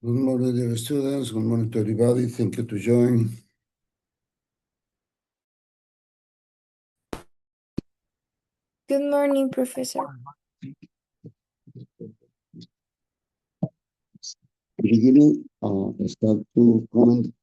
Good morning, dear students. Good morning to everybody. Thank you to join. Good morning, Professor. Beginning, start to comment.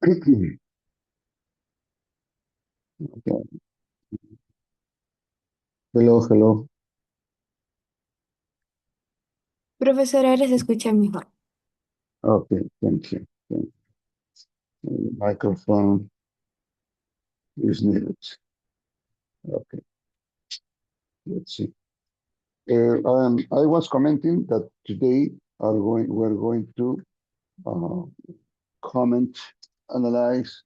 Okay. Hello, hello. Profesor, ahora se escucha mejor. Okay, thank you. Thank you. Microphone is needed. Okay, let's see. I was commenting that today we're going to comment, analyze,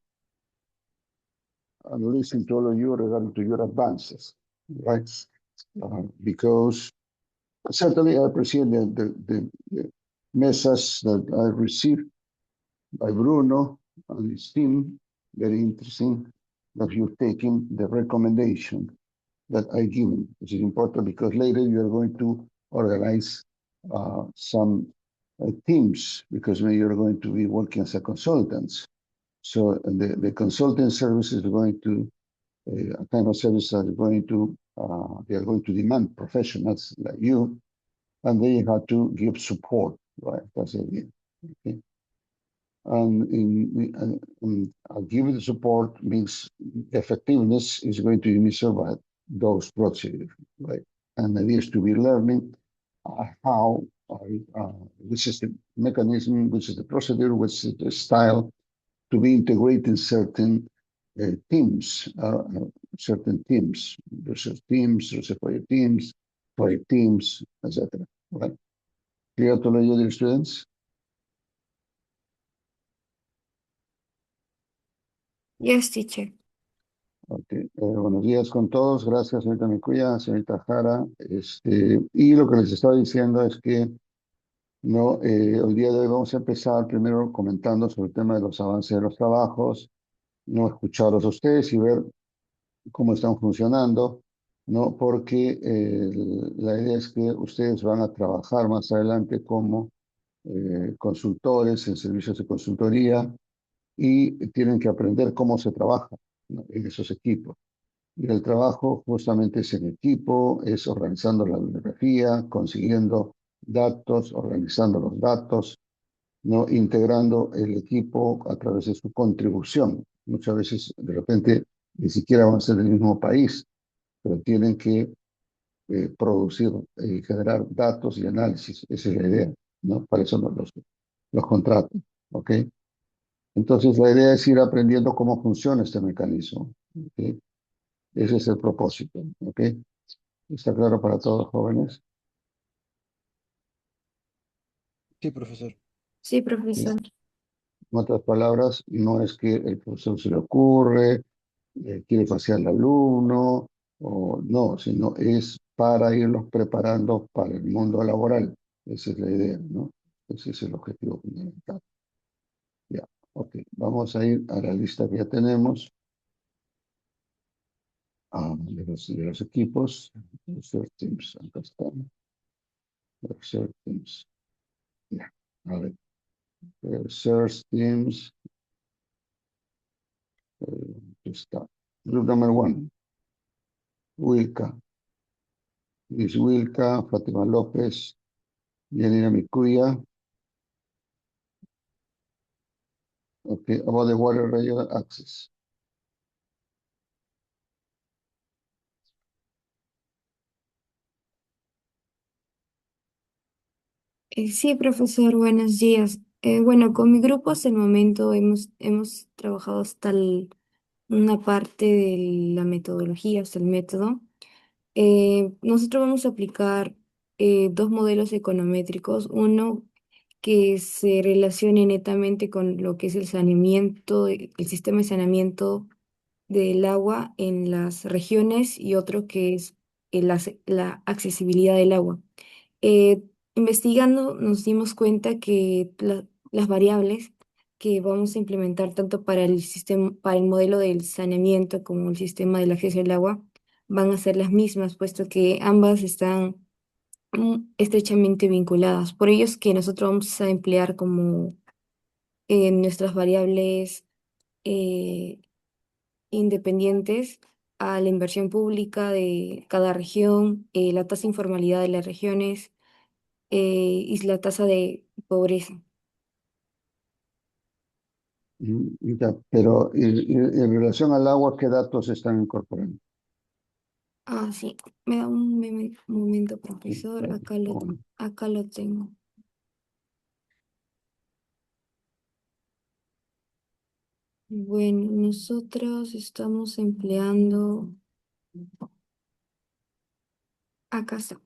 and listen to all of you regarding to your advances, right? Because certainly I appreciate the message that I received by Bruno and his team. Very interesting that you're taking the recommendation that I given, which is important because later you are going to organize some teams because you're going to be working as a consultants. So the consulting service is going to a kind of service that is going to they are going to demand professionals like you, and they have to give support, right? That's the idea. Okay. And giving the support means effectiveness is going to be measured by those procedures, right? And the idea is to be learning how, which is the mechanism, which is the procedure, which is the style to be integrating teams, certain teams, research teams, research project teams, etc. Right? Clear to all you, dear students? Yes, teacher. Okay. Buenos días con todos. Gracias, señorita Micuya, señorita Jara. Y lo que les estaba diciendo es que no, el día de hoy vamos a empezar primero comentando sobre el tema de los avances de los trabajos, no escucharlos a ustedes y ver cómo están funcionando, ¿no? Porque la idea es que ustedes van a trabajar más adelante como consultores en servicios de consultoría y tienen que aprender cómo se trabaja, ¿no?, en esos equipos. Y el trabajo justamente es en equipo, es organizando la bibliografía, consiguiendo datos, organizando los datos, ¿no?, integrando el equipo a través de su contribución. Muchas veces, de repente, ni siquiera van a ser del mismo país, pero tienen que producir y generar datos y análisis. Esa es la idea, ¿no? Para eso los contratos, ¿ok? Entonces, la idea es ir aprendiendo cómo funciona este mecanismo, ¿ok? Ese es el propósito, ¿ok? ¿Está claro para todos, jóvenes? Sí, profesor. Sí, ¿Sí? profesor. En otras palabras, no es que el profesor se le ocurre, quiere faciar al alumno, o no, sino es para irlos preparando para el mundo laboral. Esa es la idea, ¿no? Ese es el objetivo fundamental. Ya, ok. Vamos a ir a la lista que ya tenemos de los equipos. Research Teams, acá están. Research Teams. Ya, a ver. Research Teams. Aquí está. Group number 1. Wilka. Luis Wilka, Fátima López, Yanina Micuya. Okay, about the water regional access. Sí, profesor, buenos días. Bueno, con mi grupo hasta el momento hemos trabajado una parte de la metodología, hasta el método. Nosotros vamos a aplicar dos modelos econométricos, uno que se relacione netamente con lo que es el saneamiento, el sistema de saneamiento del agua en las regiones y otro que es la accesibilidad del agua. Eh, Investigando nos dimos cuenta que las variables que vamos a implementar tanto para el sistema, para el modelo del saneamiento como el sistema del acceso al agua van a ser las mismas, puesto que ambas están estrechamente vinculadas. Por ello es que nosotros vamos a emplear como nuestras variables eh, independientes a la inversión pública de cada región, la tasa de informalidad de las regiones y la tasa de pobreza. Ya, pero en relación al agua, ¿qué datos están incorporando? Ah, sí, me da un momento, Sí, profesor, claro. Bueno, acá lo tengo. Bueno, nosotros estamos empleando, acá está.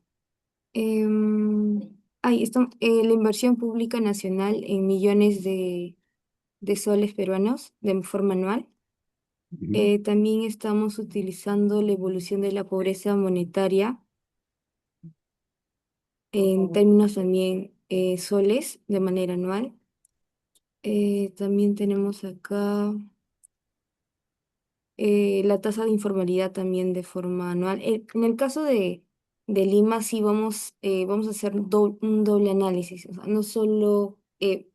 Ahí está, la inversión pública nacional en millones de soles peruanos de forma anual. ujú, También estamos utilizando la evolución de la pobreza monetaria en términos también soles de manera anual. También tenemos acá la tasa de informalidad también de forma anual. En el caso de Lima, sí vamos a hacer un doble análisis. O sea, no solo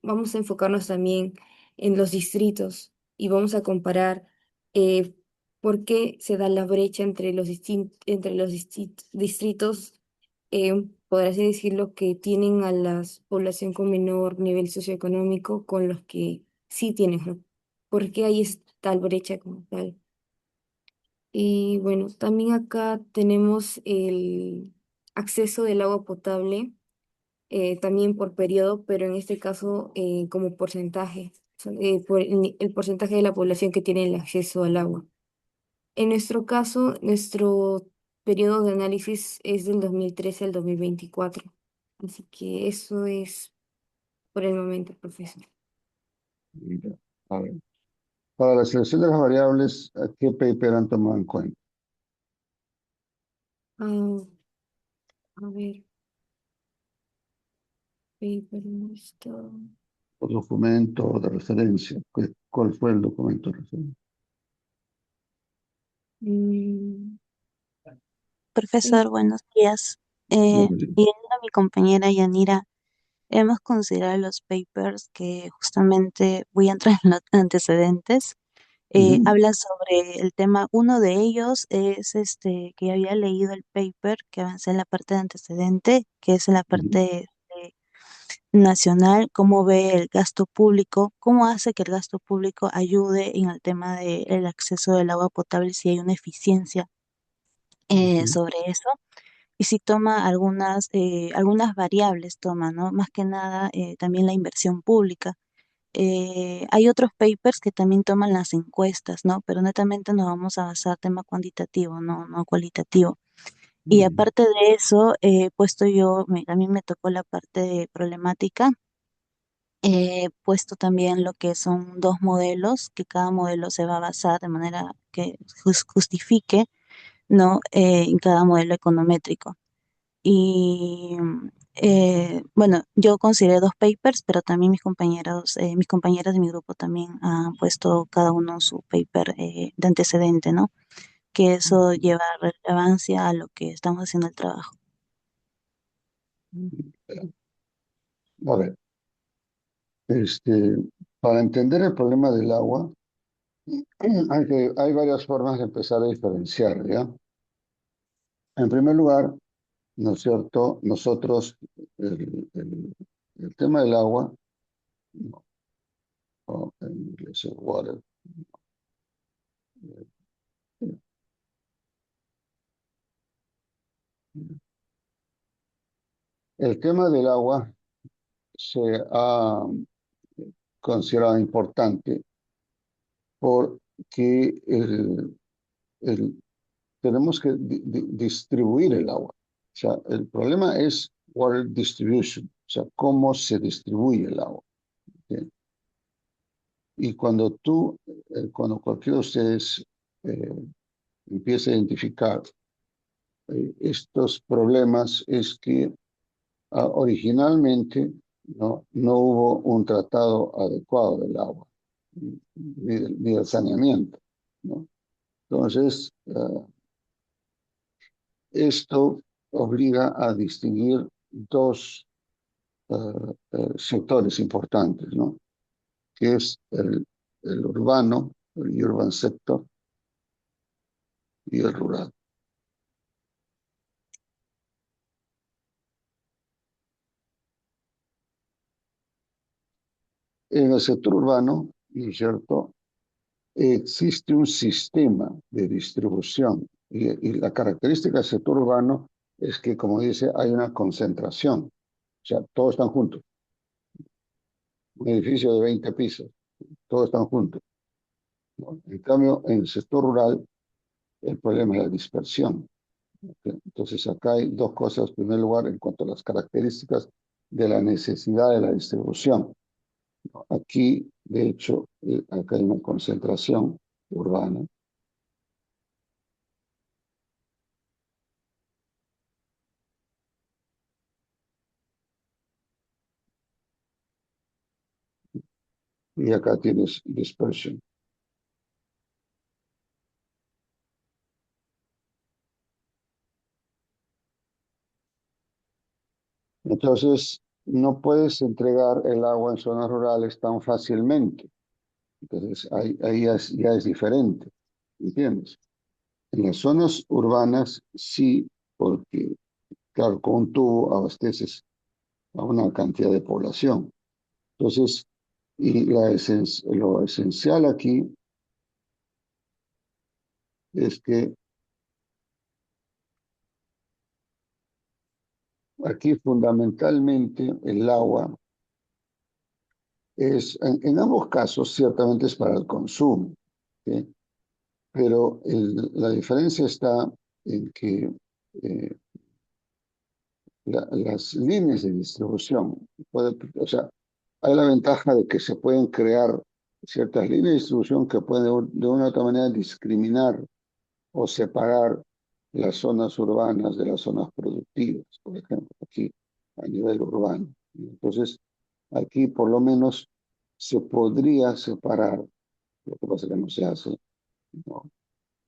vamos a enfocarnos también en los distritos y vamos a comparar eh, por qué se da la brecha entre entre los distritos, por así decirlo, que tienen a la población con menor nivel socioeconómico con los que sí tienen, ¿no? ¿Por qué hay tal brecha como tal? Y bueno, también acá tenemos el acceso del agua potable, también por periodo, pero en este caso como porcentaje, por el porcentaje de la población que tiene el acceso al agua. En nuestro caso, nuestro periodo de análisis es del 2013 al 2024. Así que eso es por el momento, profesor. ya. A ver. Para la selección de las variables, ¿qué paper han tomado en cuenta? Ah, a ver, paper, ¿dónde está? ¿O documento de referencia? ¿Cuál fue el documento de referencia? Mm, Profesor, en- buenos días. Buenos días. Y a mi compañera Yanira, hemos considerado los papers que justamente voy a entrar en los antecedentes. Ujú, Habla sobre el tema, uno de ellos es que había leído el paper que avancé en la parte de antecedente, que es en la ujú, parte nacional, cómo ve el gasto público, cómo hace que el gasto público ayude en el tema del acceso del agua potable si hay una eficiencia ujú, sobre eso. Y si toma algunas variables, toma, ¿no? Más que nada también la inversión pública. Hay otros papers que también toman las encuestas, ¿no? Pero netamente nos vamos a basar tema cuantitativo, no cualitativo. Y ujú, aparte de eso, puesto también me tocó la parte de problemática, puesto también lo que son dos modelos, que cada modelo se va a basar de manera que justifique, ¿no? En cada modelo econométrico. Y bueno, yo consideré dos papers, pero también mis compañeras de mi grupo también han puesto cada uno su paper de antecedente, ¿no? Que eso lleva relevancia a lo que estamos haciendo el trabajo. ujú. A ver, este, para entender el problema del agua, hay varias formas de empezar a diferenciar, ¿ya? En primer lugar, ¿no es cierto? Nosotros, el tema del agua, no, en inglés es water. El tema del agua se ha considerada importante porque tenemos que distribuir el agua. O sea, el problema es water distribution, o sea, cómo se distribuye el agua. ¿Sí? Y cuando cualquiera de ustedes empiece a identificar estos problemas, es que originalmente no hubo un tratado adecuado del agua, ni del saneamiento, ¿no? Entonces, esto obliga a distinguir dos sectores importantes, ¿no? Que es el urbano, el urban sector, y el rural. En el sector urbano, ¿no es cierto?, existe un sistema de distribución y la característica del sector urbano es que, como dice, hay una concentración, o sea, todos están juntos. Un edificio de 20 pisos, todos están juntos, ¿no? En cambio, en el sector rural, el problema es la dispersión. ¿Okay? Entonces, acá hay dos cosas. En primer lugar, en cuanto a las características de la necesidad de la distribución. Aquí, de hecho, acá hay una concentración urbana. Y acá tienes dispersion. Entonces, no puedes entregar el agua en zonas rurales tan fácilmente. Entonces, ahí ya es diferente, ¿entiendes? En las zonas urbanas sí, porque, claro, con un tubo abasteces a una cantidad de población. Entonces, y lo esencial aquí es que aquí fundamentalmente el agua en ambos casos ciertamente es para el consumo, ¿sí? Pero la diferencia está en que las líneas de distribución, o sea, hay la ventaja de que se pueden crear ciertas líneas de distribución que pueden de una u otra manera discriminar o separar las zonas urbanas de las zonas productivas, por ejemplo, aquí a nivel urbano. Entonces, aquí por lo menos se podría separar, lo que pasa es que no se hace, ¿no?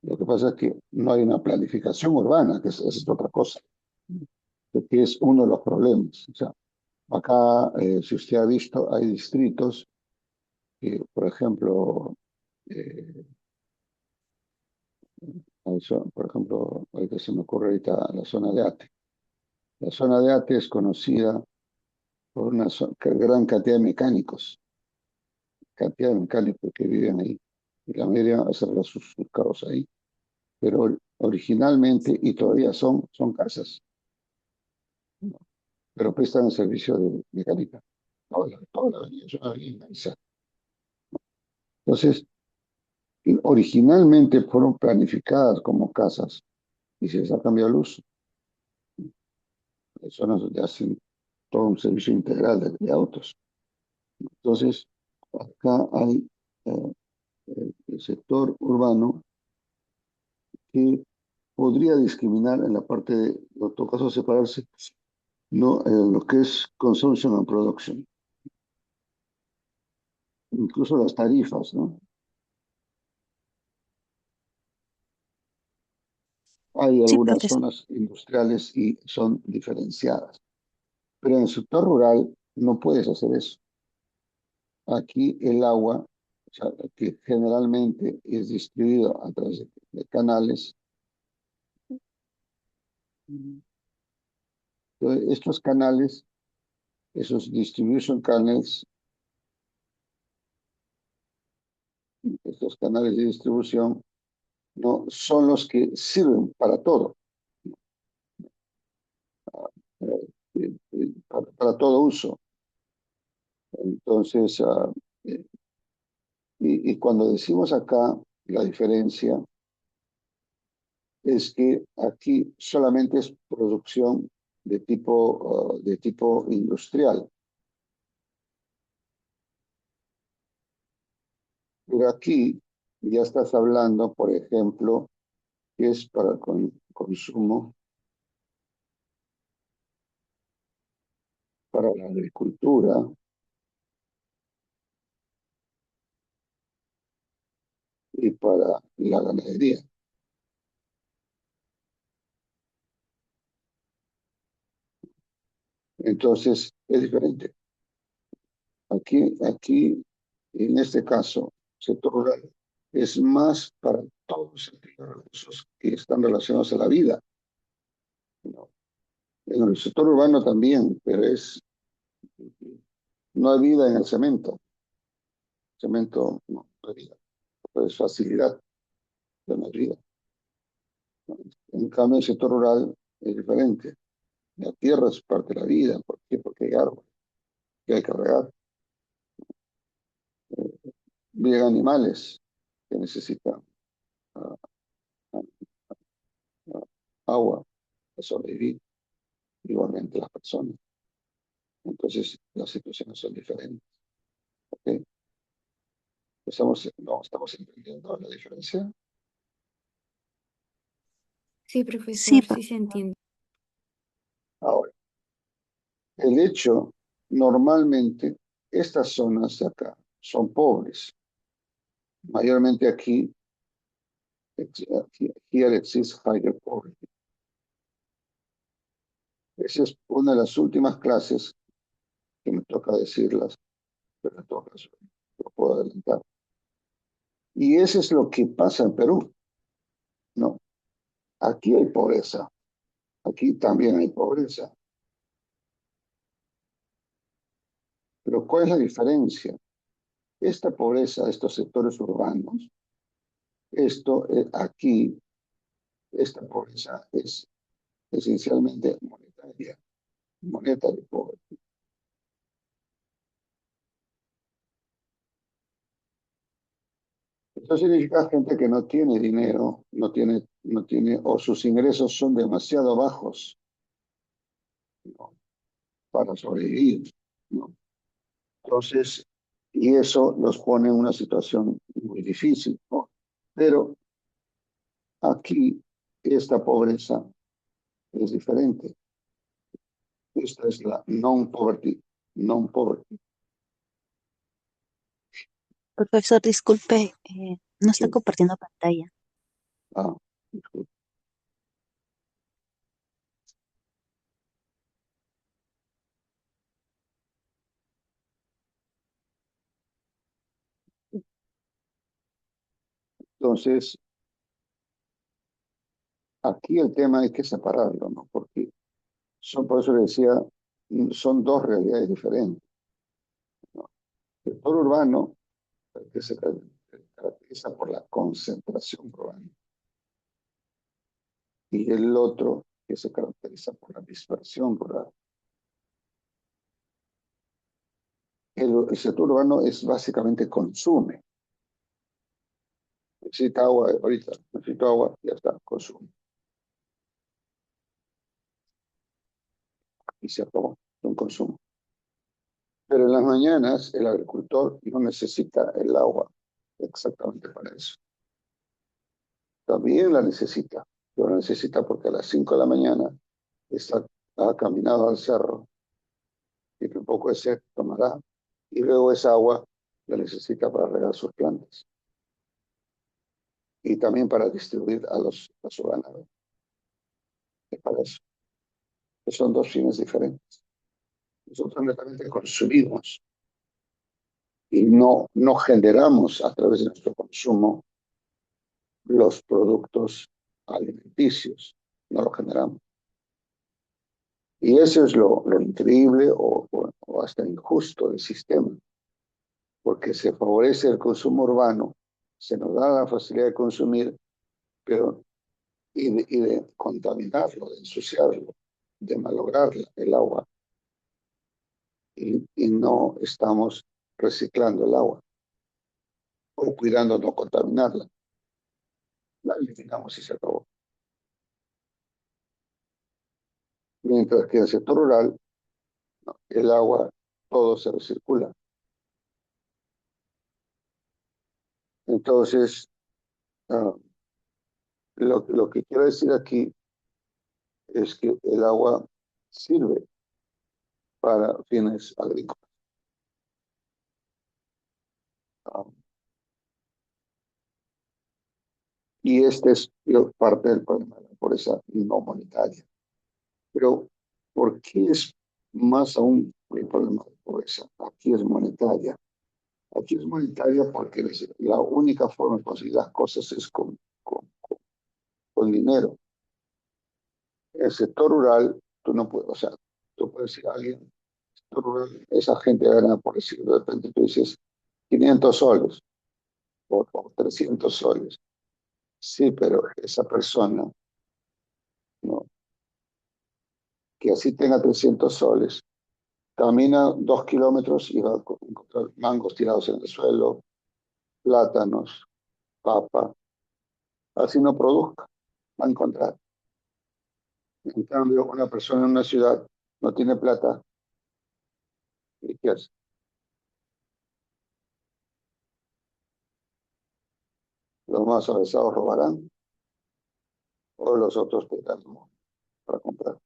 Lo que pasa es que no hay una planificación urbana, que es otra cosa, que es uno de los problemas. O sea, acá, si usted ha visto, hay distritos que, por ejemplo, eh, por ejemplo, ahorita se me ocurre ahorita la zona de Ate. La zona de Ate es conocida por una gran cantidad de mecánicos que viven ahí. Y la mayoría hacen sus carros ahí. Pero originalmente, y todavía son casas, ¿no? Pero prestan el servicio de mecánica. Toda la avenida es una avenida. Entonces, originalmente fueron planificadas como casas y se les ha cambiado el uso. Hay zonas donde hacen todo un servicio integral de autos. Entonces, acá hay el sector urbano que podría discriminar en la parte de, en todo caso, separarse, no, lo que es consumption and production, incluso las tarifas, ¿no? Hay Sí, algunas profesor. zonas industriales y son diferenciadas, pero en el sector rural no puedes hacer eso. Aquí el agua, o sea, que generalmente es distribuido a través de canales. Entonces, estos canales, esos distribution canals, estos canales de distribución, no son los que sirven para todo, para todo uso. Entonces, Eh, y cuando decimos acá la diferencia es que aquí solamente es producción de tipo industrial. Pero aquí ya estás hablando, por ejemplo, que es para consumo, para la agricultura y para la ganadería. Entonces, es diferente. Aquí, en este caso, sector rural es más para todos aquellos recursos que están relacionados a la vida, ¿no? En el sector urbano también, pero no hay vida en el cemento. Cemento no hay vida, es facilidad, pero no hay vida, ¿no? En cambio, el sector rural es diferente. La tierra es parte de la vida. ¿Por qué? Porque hay árboles que hay que regar. Viven animales que necesitan ah, ah, ah, agua para sobrevivir, igualmente las personas. Entonces, las situaciones son diferentes. ¿Ok? ¿Estamos entendiendo la diferencia? Sí, Sí, profesor, sí se entiende. Ahora, el hecho, normalmente, estas zonas de acá son pobres. Mayormente aquí, here exists higher poverty. Esa es una de las últimas clases que me toca decirlas, pero en todo caso, lo puedo adelantar. Y eso es lo que pasa en Perú, ¿no? Aquí hay pobreza, aquí también hay pobreza. Pero ¿cuál es la diferencia? Esta pobreza, estos sectores urbanos, aquí, esta pobreza es esencialmente monetaria, monetaria poverty. Esto significa gente que no tiene dinero, o sus ingresos son demasiado bajos, ¿no? Para sobrevivir, ¿no? Entonces, y eso los pone en una situación muy difícil, ¿no? Pero aquí esta pobreza es diferente. Esta es la non-poverty, non-poverty. profesor, disculpe, no está Sí. compartiendo pantalla. Ah, disculpe. Entonces, aquí el tema hay que separarlo, ¿no? Porque por eso le decía, son dos realidades diferentes, ¿no? El sector urbano, que se caracteriza por la concentración urbana, y el otro que se caracteriza por la dispersión rural. El sector urbano es básicamente consume. Necesita agua, ahorita necesito agua, ya está, consume. Y se acabó, un consumo. Pero en las mañanas el agricultor no necesita el agua exactamente para eso. También la necesita, pero la necesita porque a las 5 de la mañana ha caminado al cerro, y un poco de sed tomará, y luego esa agua la necesita para regar sus plantas y también para distribuir a su ganado. Es para eso. Son dos fines diferentes. Nosotros netamente consumimos y no generamos a través de nuestro consumo los productos alimenticios, no lo generamos. Y eso es lo increíble o hasta injusto del sistema, porque se favorece el consumo urbano, se nos da la facilidad de consumir, pero de contaminarlo, de ensuciarlo, de malograr el agua, y no estamos reciclando el agua o cuidando no contaminarla. La eliminamos y se acabó. Mientras que en el sector rural, no, el agua, todo se recircula. Entonces, ah, lo que quiero decir aquí es que el agua sirve para fines agrícolas. Ah, y este es parte del problema de la pobreza no monetaria. Pero, ¿por qué es más aún el problema de pobreza? Aquí es monetaria. Aquí es monetaria porque la única forma de conseguir las cosas es con dinero. En el sector rural, tú no puedes, o sea, tú puedes decir a alguien, el sector rural, esa gente gana, por decirlo, de repente tú dices 500 soles o 300 soles. Sí, pero esa persona, ¿no? Que así tenga 300 soles, camina 2 kilómetros y va a encontrar mangos tirados en el suelo, plátanos, papa, así no produzca, va a encontrar. En cambio, una persona en una ciudad no tiene plata, ¿y qué hace? Los más avesados robarán o los otros tendrán para comprar.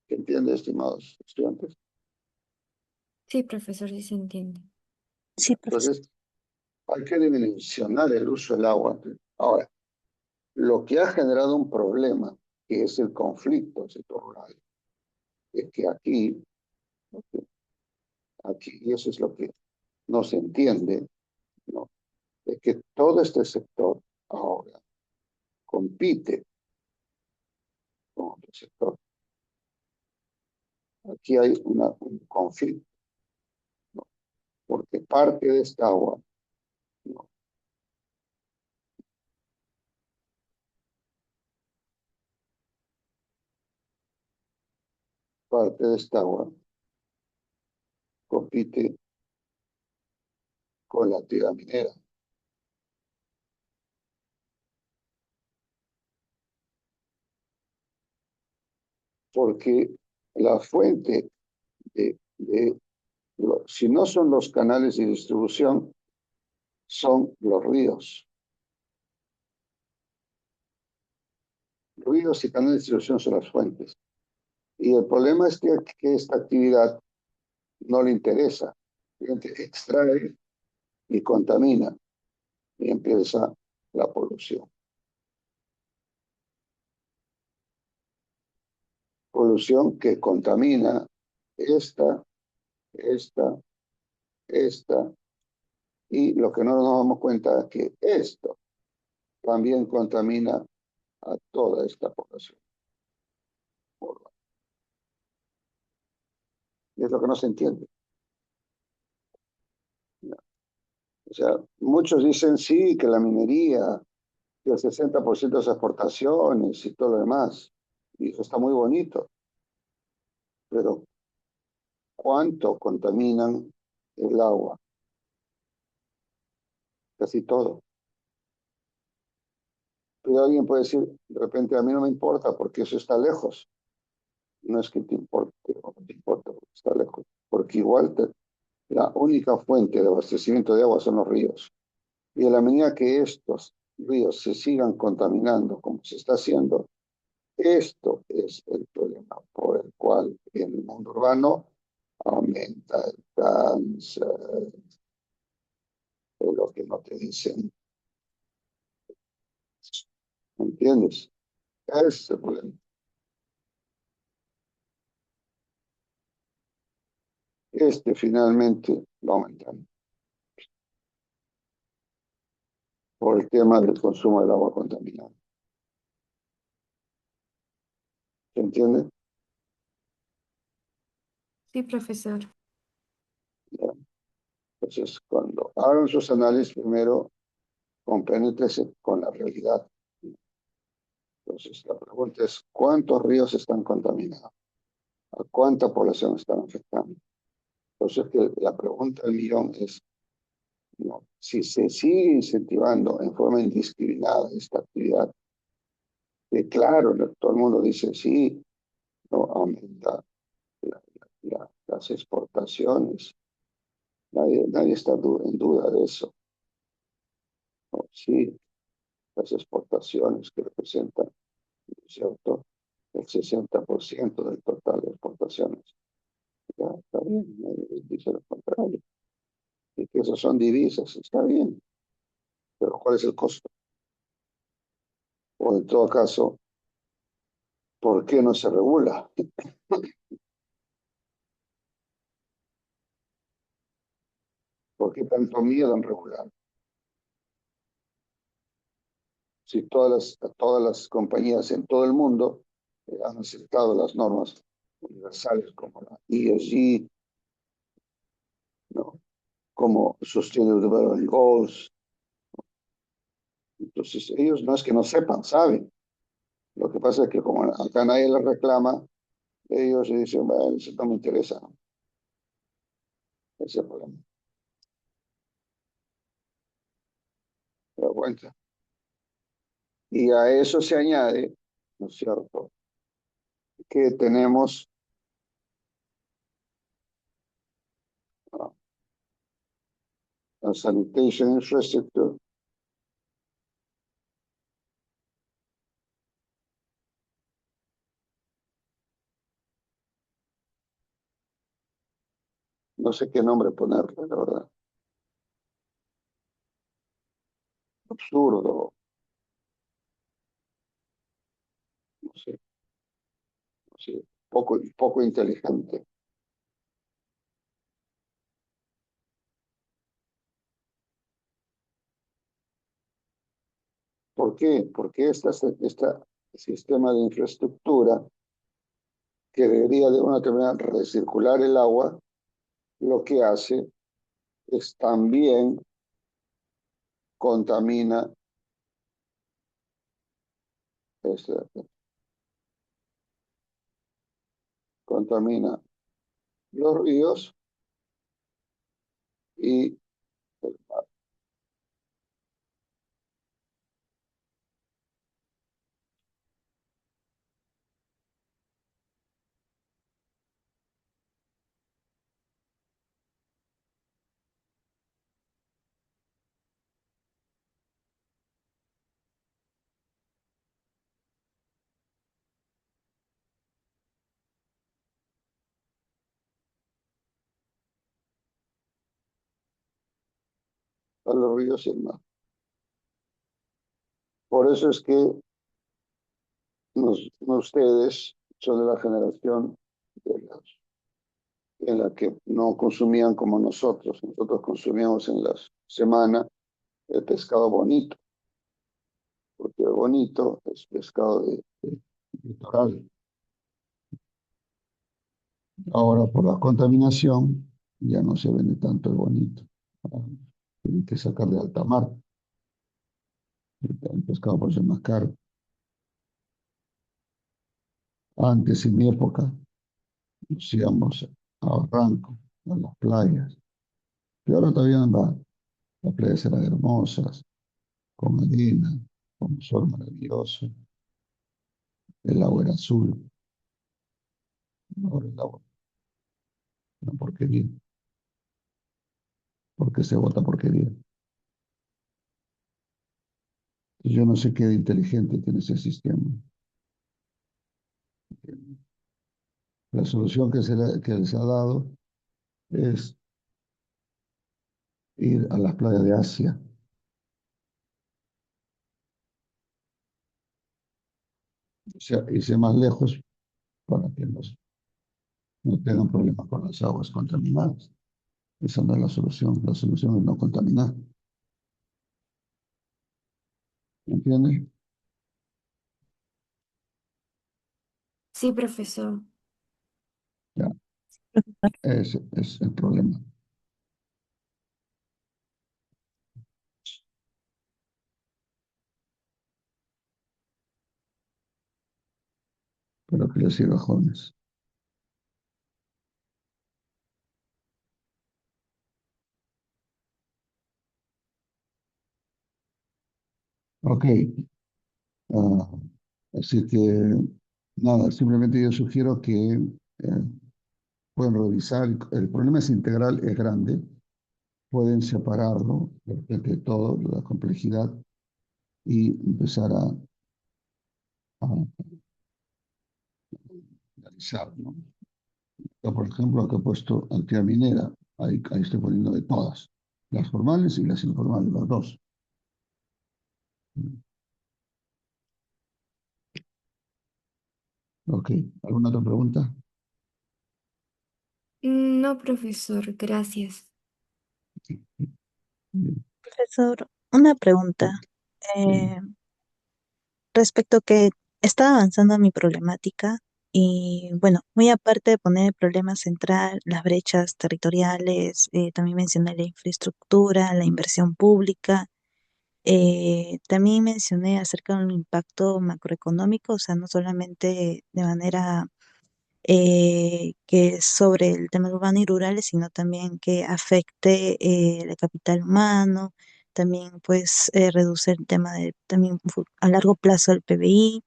¿Se entiende, estimados estudiantes? Sí, profesor, sí se entiende. Sí, profesor. Entonces, hay que dimensionar el uso del agua. Ahora, lo que ha generado un problema, que es el conflicto sectorial, es que aquí, y eso es lo que no se entiende, ¿no? Es que todo este sector ahora compite con otro sector. Aquí hay un conflicto, ¿no? Porque parte de esta agua, ¿no? Parte de esta agua compite con la actividad minera, porque la fuente si no son los canales de distribución, son los ríos. Ríos y canales de distribución son las fuentes. Y el problema es que esta actividad no le interesa. Fíjate, extrae y contamina y empieza la polución. Polución que contamina esta, esta, esta, y lo que no nos damos cuenta es que esto también contamina a toda esta población. Y es lo que no se entiende. O sea, muchos dicen sí, que la minería, que el 60% de las exportaciones y todo lo demás. Y eso está muy bonito. Pero ¿cuánto contaminan el agua? Casi todo. Pero alguien puede decir, de repente a mí no me importa porque eso está lejos. No es que te importe o no te importa porque está lejos. Porque igual la única fuente de abastecimiento de agua son los ríos. Y a la medida que estos ríos se sigan contaminando como se está haciendo, esto es el problema por el cual en el mundo urbano aumenta el cáncer, o lo que no te dicen. ¿Entiendes? Ese es el problema. Este finalmente va aumentando por el tema del consumo del agua contaminada. ¿Se entiende? Sí, profesor. Ya. Entonces, cuando hagan sus análisis, primero compénétrese con la realidad. Entonces, la pregunta es, ¿cuántos ríos están contaminados? ¿A cuánta población están afectando? Por eso es que la pregunta del millón es, ¿no? Si se sigue incentivando en forma indiscriminada esta actividad, que claro, ¿no? Todo el mundo dice sí, no aumenta las exportaciones, nadie está en duda de eso, ¿no? Sí, las exportaciones que representan, ¿no es cierto?, el 60% del total de exportaciones. Ya está bien, nadie dice lo contrario. Y que esos son divisas, está bien, pero ¿cuál es el costo? O en todo caso, ¿por qué no se regula? ¿Por qué tanto miedo en regular? Si todas las compañías en todo el mundo han aceptado las normas universales como la ESG, ¿no?, como Sustainable Development Goals. Entonces ellos no es que no sepan, saben. Lo que pasa es que como acá nadie les reclama, ellos dicen, bueno, eso no me interesa, ¿no? Ese es el problema. ¿Te das cuenta? Y a eso se añade, ¿no es cierto?, que tenemos la sanitation infrastructure. No sé qué nombre ponerle, la verdad. Absurdo, no sé, no sé, poco inteligente. ¿Por qué? Porque este sistema de infraestructura que debería de una otra manera recircular el agua, lo que hace es también contamina, este, contamina los ríos y el mar. A los ríos y el mar. Por eso es que ustedes son de la generación en la que no consumían como nosotros. Nosotros consumíamos en la semana el pescado bonito, porque el bonito es pescado de litoral. Ahora, por la contaminación, ya no se vende tanto el bonito. Ah, tienen que sacar de alta mar. El pescado por ser más caro. Antes, en mi época, nos íbamos a Barranco, a las playas. Y ahora todavía las playas eran hermosas, con arena, con un sol maravilloso. El agua era azul. Ahora el agua es una porquería. Porque se vota porquería. Yo no sé qué de inteligente tiene ese sistema. La solución que les ha dado es ir a las playas de Asia, o sea, irse más lejos para que no tengan problemas con las aguas contaminadas. Esa no es la solución es no contaminar. ¿Me entiendes? Sí, profesor. Ya, ese es el problema. Pero que les sirva, jóvenes. Ok, ah, así que nada, simplemente yo sugiero que pueden revisar, el problema es integral, es grande, pueden separarlo de repente de todo, la complejidad, y empezar a analizar, ¿no? Yo, por ejemplo, aquí he puesto actividad minera, ahí estoy poniendo de todas, las formales y las informales, las dos. Ok, ¿alguna otra pregunta? No, profesor, gracias. Bien. Profesor, una Sí, pregunta. sí. Eh, Respecto que está avanzando mi problemática y bueno, muy aparte de poner el problema central, las brechas territoriales, también mencioné la infraestructura, la inversión pública, también mencioné acerca de un impacto macroeconómico, o sea, no solamente de manera que es sobre el tema urbano y rurales, sino también que afecte el capital humano, también pues reduce el tema de también a largo plazo el PBI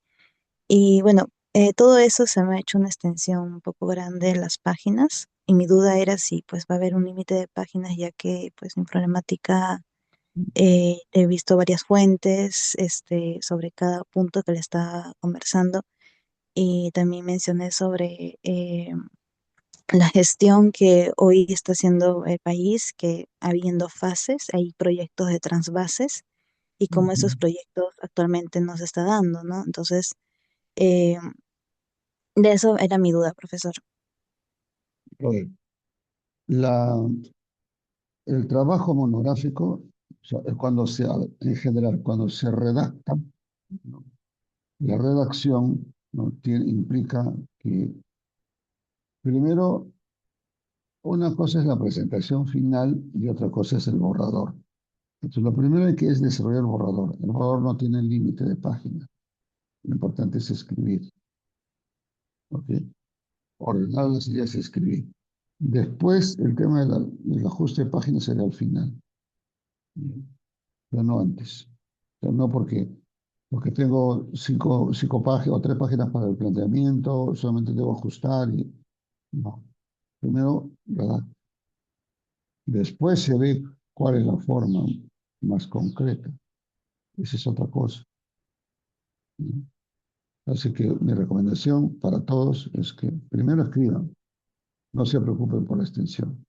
y bueno, todo eso se me ha hecho una extensión un poco grande en las páginas y mi duda era si pues va a haber un límite de páginas ya que pues mi problemática he visto varias fuentes sobre cada punto que le estaba conversando y también mencioné sobre la gestión que hoy está haciendo el país, que habiendo fases, hay proyectos de transvases y cómo Ujú. esos proyectos actualmente no se está dando, ¿no? Entonces, eh, de eso era mi duda, profesor. A ver, el trabajo monográfico, o sea, en general, cuando se redacta, ¿no? La redacción, ¿no? Implica que, primero, una cosa es la presentación final y otra cosa es el borrador. Entonces, lo primero que es desarrollar el borrador. El borrador no tiene límite de página. Lo importante es escribir, ¿ok? Ordenar las ideas y escribir. Después, el tema del ajuste de páginas será al final, ¿no? Pero no antes. O sea, no porque tengo cinco páginas o 3 páginas para el planteamiento, solamente debo ajustar y no. Primero, ¿verdad? Después se ve cuál es la forma más concreta. Esa es otra cosa, ¿no? Así que mi recomendación para todos es que primero escriban, no se preocupen por la extensión.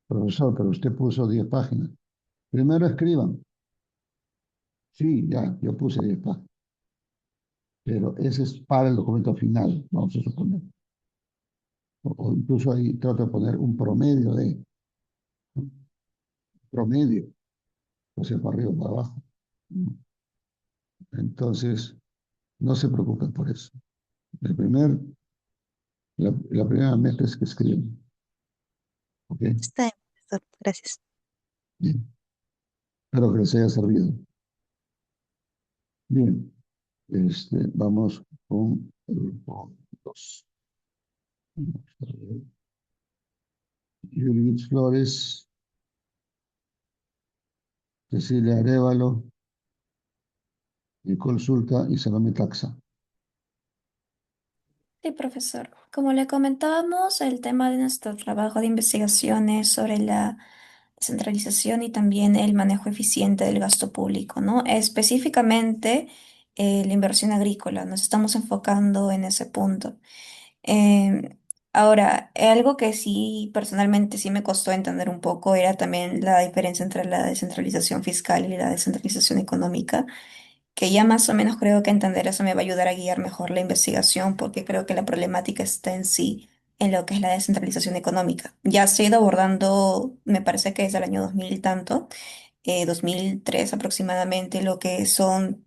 Profesor, pero usted puso 10 páginas. Primero escriban. Sí, ya, yo puse 10 páginas, pero ese es para el documento final, vamos a suponer. O incluso ahí trato de poner un promedio ¿no? Promedio, o sea, para arriba o para abajo, ¿no? Entonces, no se preocupen por eso. El primer, la primera meta es que escriban, ¿ok? Está bien, profesor, gracias. Bien, espero que les haya servido. Bien, vamos con el grupo 2. Judith Flores, Cecilia Arevalo, Nicole Sulca y Salomé Taxa. Sí, profesor. Como le comentábamos, el tema de nuestro trabajo de investigaciones sobre la centralización y también el manejo eficiente del gasto público, ¿no? Específicamente la inversión agrícola, nos estamos enfocando en ese punto. Ahora, algo que sí personalmente sí me costó entender un poco era también la diferencia entre la descentralización fiscal y la descentralización económica, que ya más o menos creo que entender eso me va a ayudar a guiar mejor la investigación, porque creo que la problemática está en sí en lo que es la descentralización económica. Ya se ha ido abordando, me parece que desde el año 2000 y tanto, 2003 aproximadamente, lo que son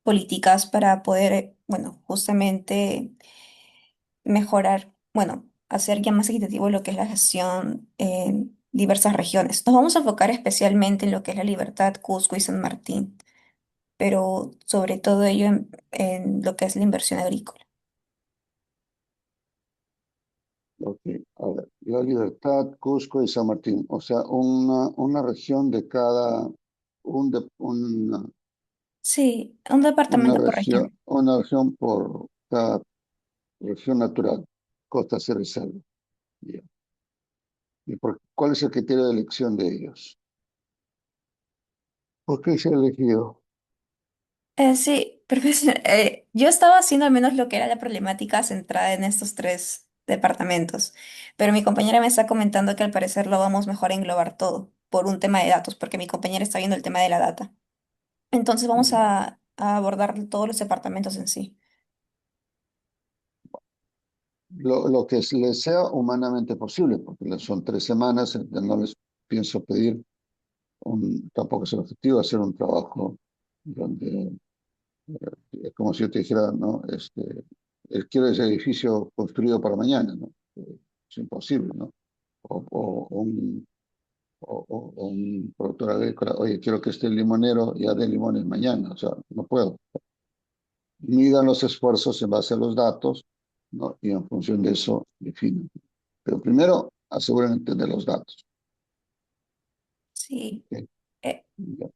políticas para poder, bueno, justamente mejorar, bueno, hacer ya más equitativo lo que es la gestión en diversas regiones. Nos vamos a enfocar especialmente en lo que es La Libertad, Cusco y San Martín, pero sobre todo ello en lo que es la inversión agrícola. Ok, a ver, La Libertad, Cusco y San Martín. O sea, una región de cada, un, de- una- Sí, un departamento por región. una región por cada región natural, costa, sierra y selva. Ya. ¿Cuál es el criterio de elección de ellos? ¿Por qué se ha elegido? Sí, profesor, yo estaba haciendo al menos lo que era la problemática centrada en estos tres departamentos, pero mi compañera me está comentando que al parecer lo vamos mejor a englobar todo por un tema de datos, porque mi compañera está viendo el tema de la data. Entonces vamos a abordar todos los departamentos en sí. Lo que les sea humanamente posible, porque son 3 semanas, no les pienso pedir, tampoco es el objetivo, hacer un trabajo donde, es como si yo te dijera, ¿no? Quiero ese edificio construido para mañana, ¿no? Es imposible, ¿no? O un productor agrícola, oye, quiero que este limonero ya dé limones mañana, o sea, no puedo. Midan los esfuerzos en base a los datos, ¿no? Y en función de eso definen. Pero primero aseguren entender los datos. Sí. ¿Ok? Eh, Ya.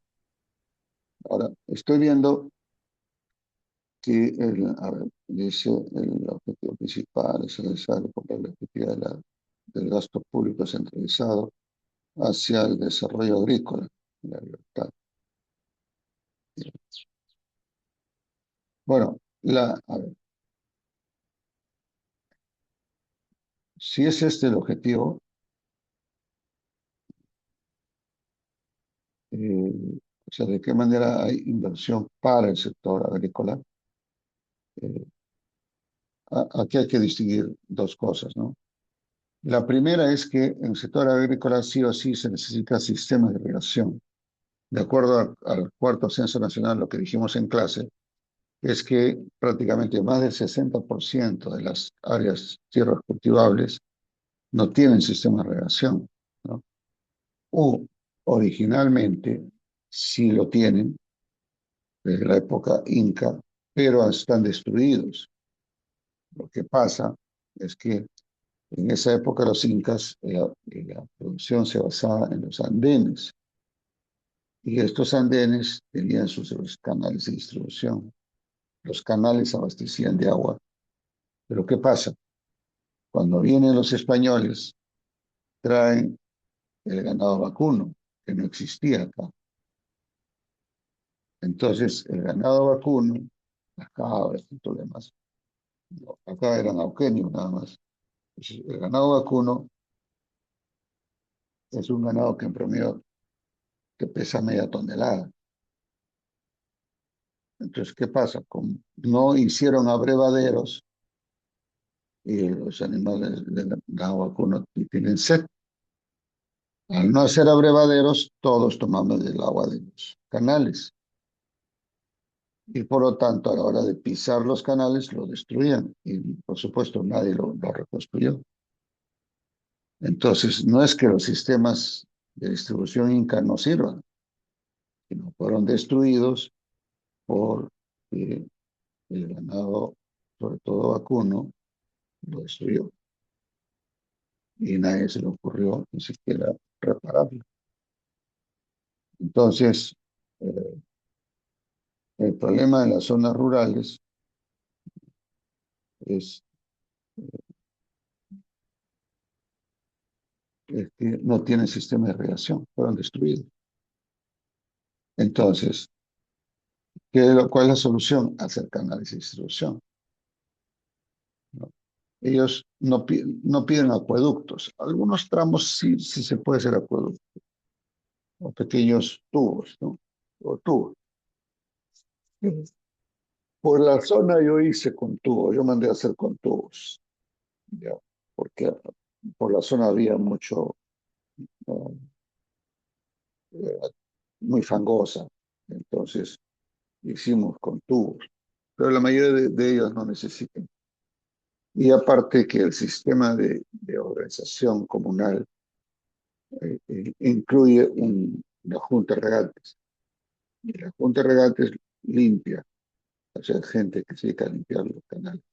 Ahora, estoy viendo que, a ver, dice el objetivo principal es necesario por la efectividad del gasto público centralizado hacia el desarrollo agrícola, la libertad. Bueno, a ver, si es este el objetivo, o sea, de qué manera hay inversión para el sector agrícola. Eh, Aquí hay que distinguir dos cosas, ¿no? La primera es que en el sector agrícola sí o sí se necesita sistemas de irrigación. De acuerdo al cuarto censo nacional, lo que dijimos en clase, es que prácticamente más del 60% de las áreas tierras cultivables no tienen sistema de irrigación, ¿no? O originalmente sí lo tienen, desde la época inca, pero están destruidos. Lo que pasa es que en esa época los incas, la producción se basaba en los andenes, y estos andenes tenían sus canales de distribución. Los canales abastecían de agua. Pero ¿qué pasa? Cuando vienen los españoles, traen el ganado vacuno, que no existía acá. Entonces, el ganado vacuno, las cabras y todo lo demás, no, acá eran auquenios nada más. Entonces, el ganado vacuno es un ganado que en promedio te pesa media tonelada. Entonces, ¿qué pasa? Como no hicieron abrevaderos y los animales del ganado vacuno tienen sed. Al no hacer abrevaderos, todos tomamos del agua de los canales. Y por lo tanto, a la hora de pisar los canales, lo destruían. Y por supuesto, nadie lo reconstruyó. Entonces, no es que los sistemas de distribución inca no sirvan, sino fueron destruidos por el ganado, sobre todo vacuno, lo destruyó. Y nadie se le ocurrió ni siquiera repararlo. Entonces, eh, el problema en las zonas rurales es, es que no tienen sistema de irrigación, fueron destruidos. Entonces, ¿cuál es la solución? Hacer canales de distribución, ¿no? Ellos no piden acueductos. Algunos tramos sí se puede hacer acueductos, o pequeños tubos, ¿no? O tubos. Por la zona yo hice con tubos, yo mandé a hacer con tubos, ¿ya? Porque por la zona había mucho, ¿no? Era muy fangosa, entonces hicimos con tubos, pero la mayoría de ellos no necesitan. Y aparte que el sistema de organización comunal incluye una junta de regantes, y la junta de regantes limpia, o sea, gente que se dedica a limpiar los canales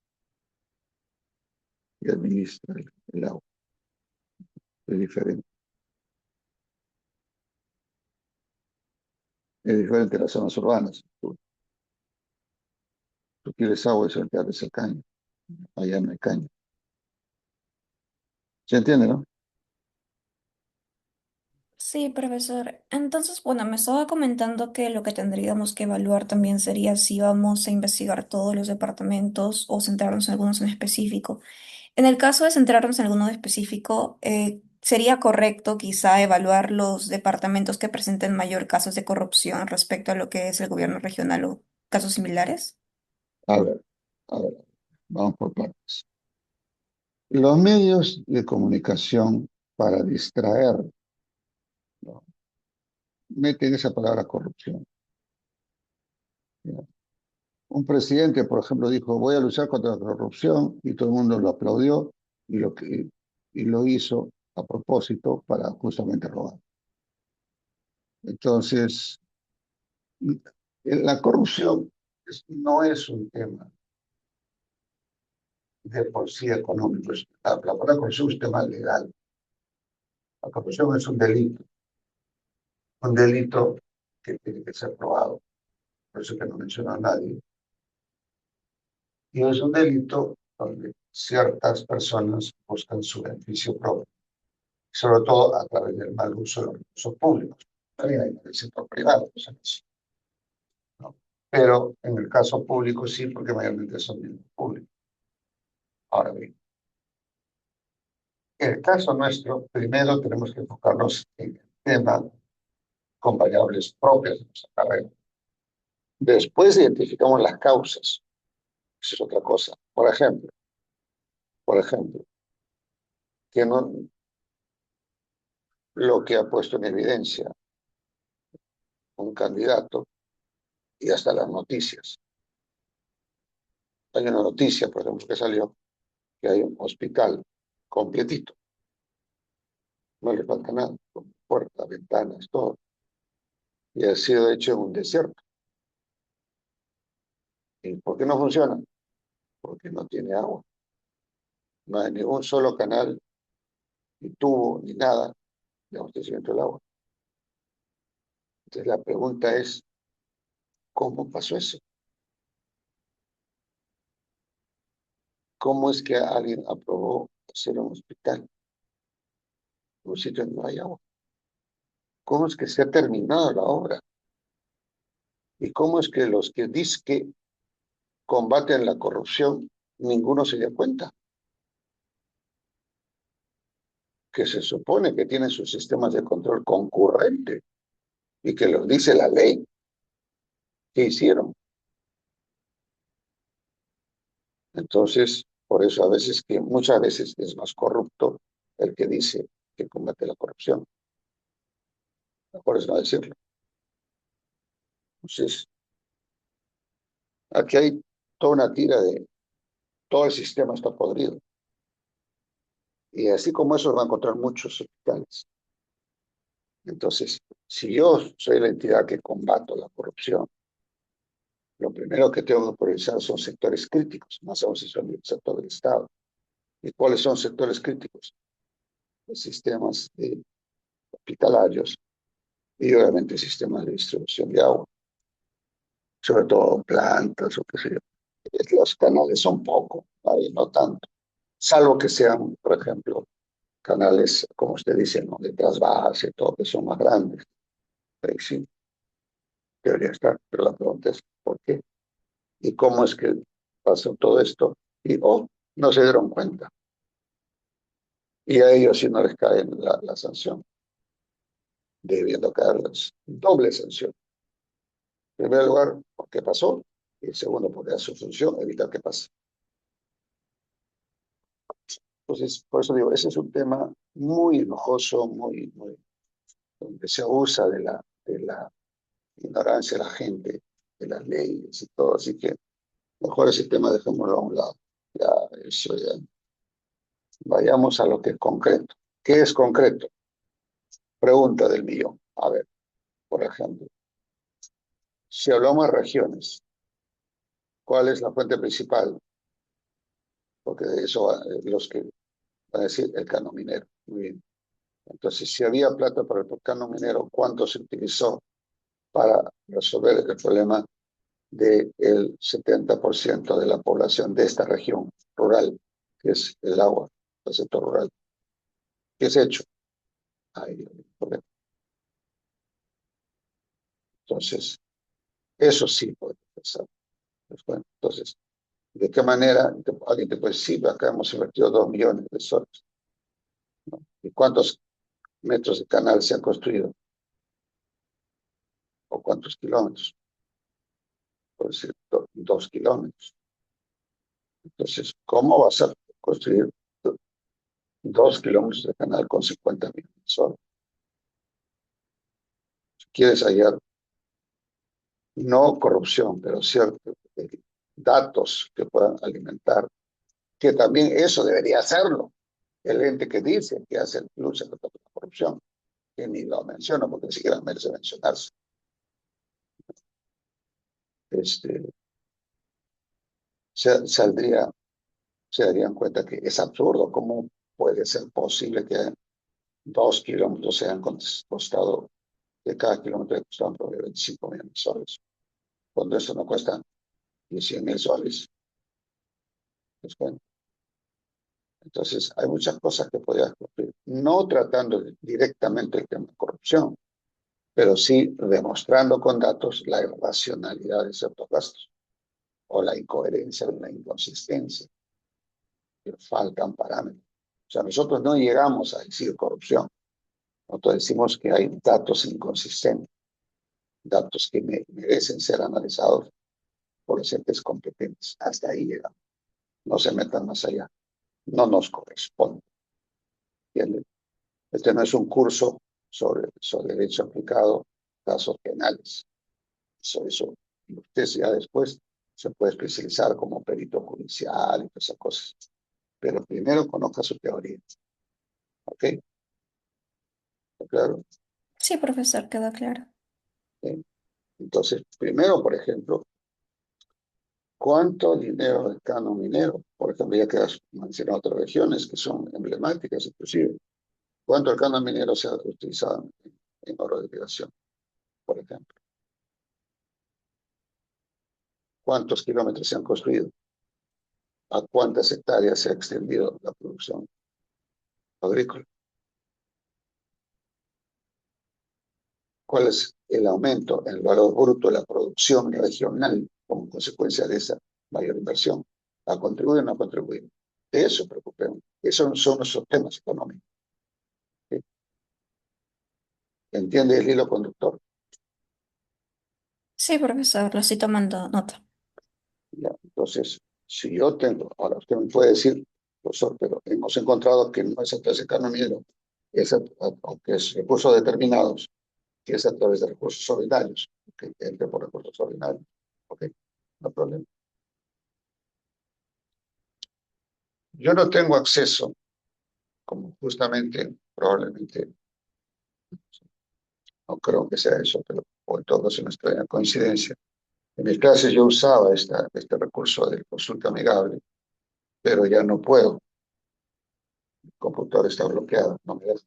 y administra el agua. Es diferente a las zonas urbanas. Tú quieres agua y se te abre el caño. Allá no hay caño. ¿Se entiende, no? Sí, profesor. Entonces, bueno, me estaba comentando que lo que tendríamos que evaluar también sería si vamos a investigar todos los departamentos o centrarnos en algunos en específico. En el caso de centrarnos en alguno específico, sería correcto quizá evaluar los departamentos que presenten mayor casos de corrupción respecto a lo que es el gobierno regional o casos similares. A ver, a ver, vamos por partes. Los medios de comunicación para distraer, ¿no? Meten esa palabra corrupción. ¿Ya? Un presidente, por ejemplo, dijo, voy a luchar contra la corrupción y todo el mundo lo aplaudió y lo hizo a propósito para justamente robar. Entonces, la corrupción no es un tema de por sí económico. La palabra corrupción es un tema legal. La corrupción es un delito que tiene que ser probado, por eso que no menciona a nadie. Y es un delito donde ciertas personas buscan su beneficio propio, sobre todo a través del mal uso de los recursos públicos. También hay del sector privado, ¿no? Pero en el caso público sí, porque mayormente son bienes públicos. Ahora bien, en el caso nuestro, primero tenemos que enfocarnos en el tema con variables propias de nuestra carrera. Después identificamos las causas. Eso es otra cosa. Por ejemplo, que no, lo que ha puesto en evidencia un candidato y hasta las noticias. Hay una noticia, por ejemplo, que salió, que hay un hospital completito. No le falta nada, con puertas, ventanas, todo. Y ha sido hecho en un desierto. ¿Y por qué no funciona? Porque no tiene agua. No hay ningún solo canal, ni tubo, ni nada de abastecimiento del agua. Entonces la pregunta es, ¿cómo pasó eso? ¿Cómo es que alguien aprobó hacer un hospital en un sitio donde no hay agua? ¿Cómo es que se ha terminado la obra? ¿Y cómo es que los que dicen combaten la corrupción, ninguno se dio cuenta? Que se supone que tienen sus sistemas de control concurrente y que los dice la ley. ¿Qué hicieron? Entonces, por eso muchas veces es más corrupto el que dice que combate la corrupción. Mejor es no decirlo. Entonces, aquí hay toda una tira de todo el sistema está podrido. Y así como eso va a encontrar muchos hospitales. Entonces, si yo soy la entidad que combato la corrupción, lo primero que tengo que priorizar son sectores críticos, más aún si son el sector del Estado. ¿Y cuáles son sectores críticos? Los sistemas hospitalarios y obviamente sistemas de distribución de agua, sobre todo plantas o qué sé yo. Los canales son poco, ahí no tanto, salvo que sean, por ejemplo, canales, como usted dice, ¿no? De trasvase y todo, que son más grandes. Ahí sí, debería estar, pero la pregunta es, ¿por qué? ¿Y cómo es que pasó todo esto? Y, no se dieron cuenta. Y a ellos sí no les cae la sanción, debiendo caerles doble sanción. En primer lugar, porque pasó, y en segundo, porque es su función evitar que pase. Entonces, por eso digo, ese es un tema muy enojoso, donde se abusa de la ignorancia de la gente, de las leyes y todo, así que mejor ese tema dejémoslo a un lado. Ya, eso ya. Vayamos a lo que es concreto. ¿Qué es concreto? Pregunta del millón. A ver, por ejemplo, si hablamos de regiones, ¿cuál es la fuente principal? Porque de eso los que van a decir el canon minero. Muy bien. Entonces, si había plata para el canon minero, ¿cuánto se utilizó para resolver el problema del 70% de la población de esta región rural, que es el agua, el sector rural. ¿Qué se ha hecho? Ay, Dios mío, entonces, eso sí puede pasar. Pues bueno, entonces, ¿de qué manera? Alguien te puede decir, sí, acá hemos invertido 2 millones de soles, ¿no? ¿Y cuántos metros de canal se han construido? ¿O cuántos kilómetros? Por decir, 2 kilómetros. Entonces, ¿cómo vas a construir 2 kilómetros de canal con 50 millones de soles? Si quieres hallar, no corrupción, pero cierto, datos que puedan alimentar, que también eso debería hacerlo el ente que dice que hace el lucha contra la corrupción, que ni lo menciono porque ni siquiera merece mencionarse. Saldría, se darían cuenta que es absurdo. ¿Cómo puede ser posible que 2 kilómetros sean costado, de cada kilómetro de costado de 25 millones de soles? Cuando eso no cuesta ni 100.000 soles. Pues bueno, entonces hay muchas cosas que podrías cumplir, no tratando directamente el tema de corrupción, pero sí demostrando con datos la irracionalidad de ciertos gastos o la incoherencia o la inconsistencia, que faltan parámetros. O sea, nosotros no llegamos a decir corrupción, nosotros decimos que hay datos inconsistentes, datos que merecen ser analizados por los entes competentes. Hasta ahí llegamos. No se metan más allá. No nos corresponde. ¿Entienden? Este no es un curso sobre derecho aplicado, casos penales. Eso usted ya después se puede especializar como perito judicial y todas esas cosas. Pero primero conozca su teoría. ¿Ok? ¿Está claro? Sí, profesor, quedó claro. ¿Sí? Entonces, primero, por ejemplo, ¿cuánto dinero del canon minero? Por ejemplo, ya que has mencionado otras regiones que son emblemáticas inclusive. ¿Cuánto del canon minero se ha utilizado en oro de liquidación, por ejemplo? ¿Cuántos kilómetros se han construido? ¿A cuántas hectáreas se ha extendido la producción agrícola? ¿Cuál es el aumento en el valor bruto de la producción regional como consecuencia de esa mayor inversión? ¿Ha contribuido o no ha contribuido? De eso preocupemos. Esos son nuestros temas económicos. ¿Sí? ¿Entiende el hilo conductor? Sí, profesor, lo estoy tomando nota. Ya, entonces, si yo tengo, ahora usted me puede decir, profesor, pero hemos encontrado que no es a través de canon minero, aunque es recursos determinados, que es a través de recursos ordinarios, que entre por recursos ordinarios. Ok, no hay problema. Yo no tengo acceso, como justamente, probablemente, no creo que sea eso, pero o en todo caso una extraña coincidencia. En mis clases yo usaba este recurso de consulta amigable, pero ya no puedo. El computador está bloqueado, no me deja.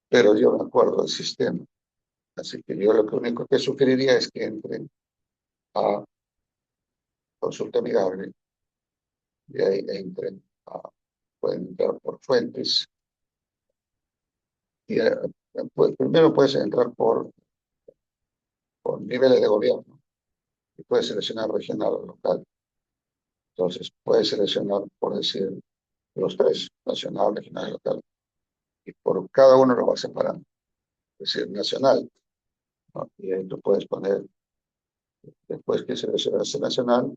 Pero yo me acuerdo del sistema. Así que yo lo único que sugeriría es que entren a consulta amigable y ahí entren pueden entrar por fuentes. Y pues, primero puedes entrar por niveles de gobierno y puedes seleccionar regional o local. Entonces puedes seleccionar, por decir, los tres, nacional, regional y local. Y por cada uno lo vas separando. Es decir, nacional, ¿no? Y ahí tú puedes poner, después que seleccionas el nacional,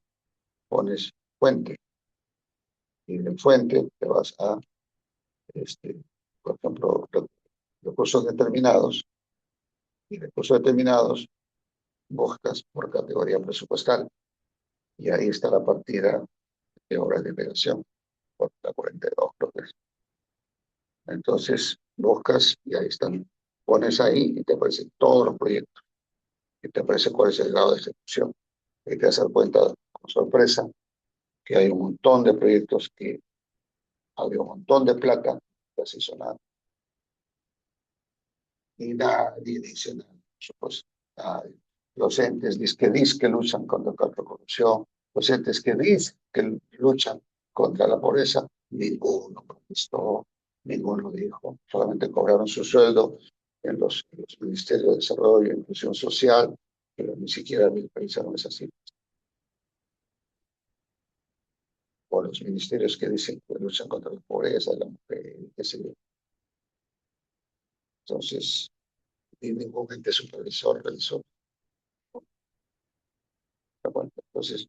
pones fuente. Y de fuente te vas a, este, por ejemplo, recursos determinados. Y recursos determinados buscas por categoría presupuestal. Y ahí está la partida de obras de inversión, por la 42, creo que es. Entonces buscas y ahí están. Pones ahí y te aparecen todos los proyectos. Y te aparece cuál es el grado de ejecución. Y te das cuenta, con sorpresa, que hay un montón de proyectos que había un montón de plata que se hizo nada. Y nadie dice nada, por supuesto. Nadie. los entes que luchan contra la corrupción, los entes que luchan contra la pobreza, ninguno protestó, ninguno dijo, solamente cobraron su sueldo en los ministerios de Desarrollo e Inclusión Social, pero ni siquiera realizaron esas cifras. O los ministerios que dicen que luchan contra la pobreza de la mujer, qué sé yo. Entonces, ni ningún ente supervisor realizó. Bueno, entonces,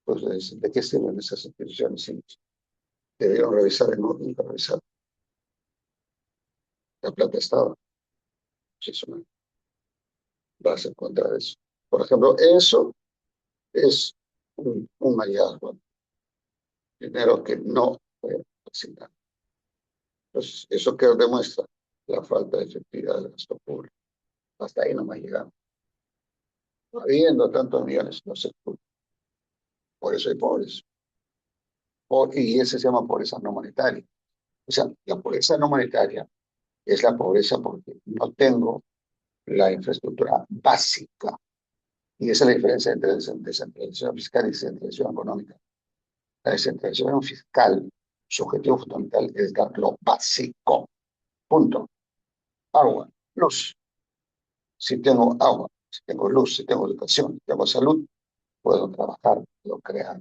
pues, ¿de qué sirven esas instituciones? Sí, debieron revisar en orden, nunca revisar. La plata estaba, pues eso no vas a encontrar eso. Por ejemplo, eso es un hallazgo, dinero que no fue asignado. Entonces, ¿eso qué demuestra? La falta de efectividad del gasto público. Hasta ahí no me llegamos. Habiendo tantos millones, no se culpa. Por eso hay pobres. Y ese se llama pobreza no monetaria. O sea, la pobreza no monetaria es la pobreza porque no tengo la infraestructura básica. Y esa es la diferencia entre descentralización fiscal y descentralización económica. La descentralización fiscal, su objetivo fundamental es dar lo básico. Punto. Agua, luz. Si tengo agua, si tengo luz, si tengo educación, si tengo salud, puedo trabajar, puedo crear.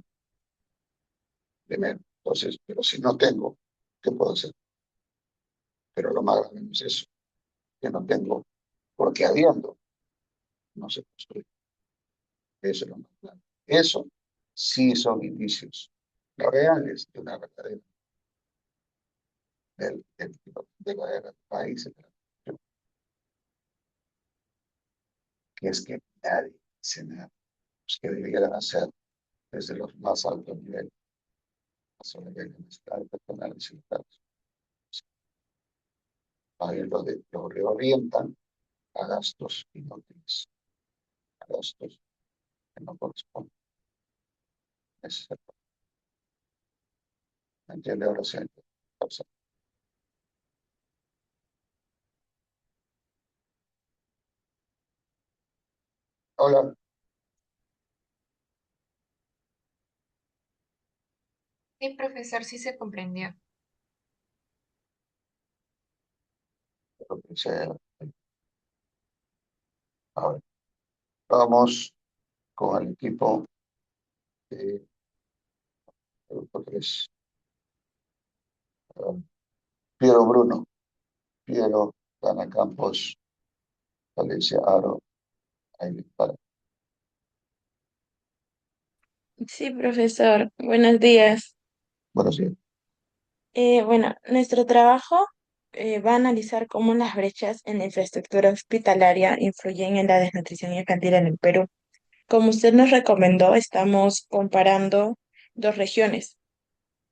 Primero. Entonces, pero si no tengo, ¿qué puedo hacer? Pero lo más grave no es eso, que no tengo, porque habiendo, no se construye. Eso es lo más grave. Eso sí son indicios reales de una verdadera de la guerra de países, que es que nadie hace nada, pues que debieran hacer desde los más altos niveles, más niveles personales y militares. Ahí lo reorientan a gastos inútiles, a gastos que no corresponden. Ese es el problema. ¿Me entiende ahora sí? Hola, Sí, profesor, sí se comprendió. lo que sea. Ahora, vamos con el equipo de grupo 3. Piero Bruno, Piero, Dana Campos, Alicia Aro, Aileen Para. Sí, profesor, buenos días. Buenos días. Bueno, nuestro trabajo va a analizar cómo las brechas en la infraestructura hospitalaria influyen en la desnutrición infantil en el Perú. Como usted nos recomendó, estamos comparando dos regiones,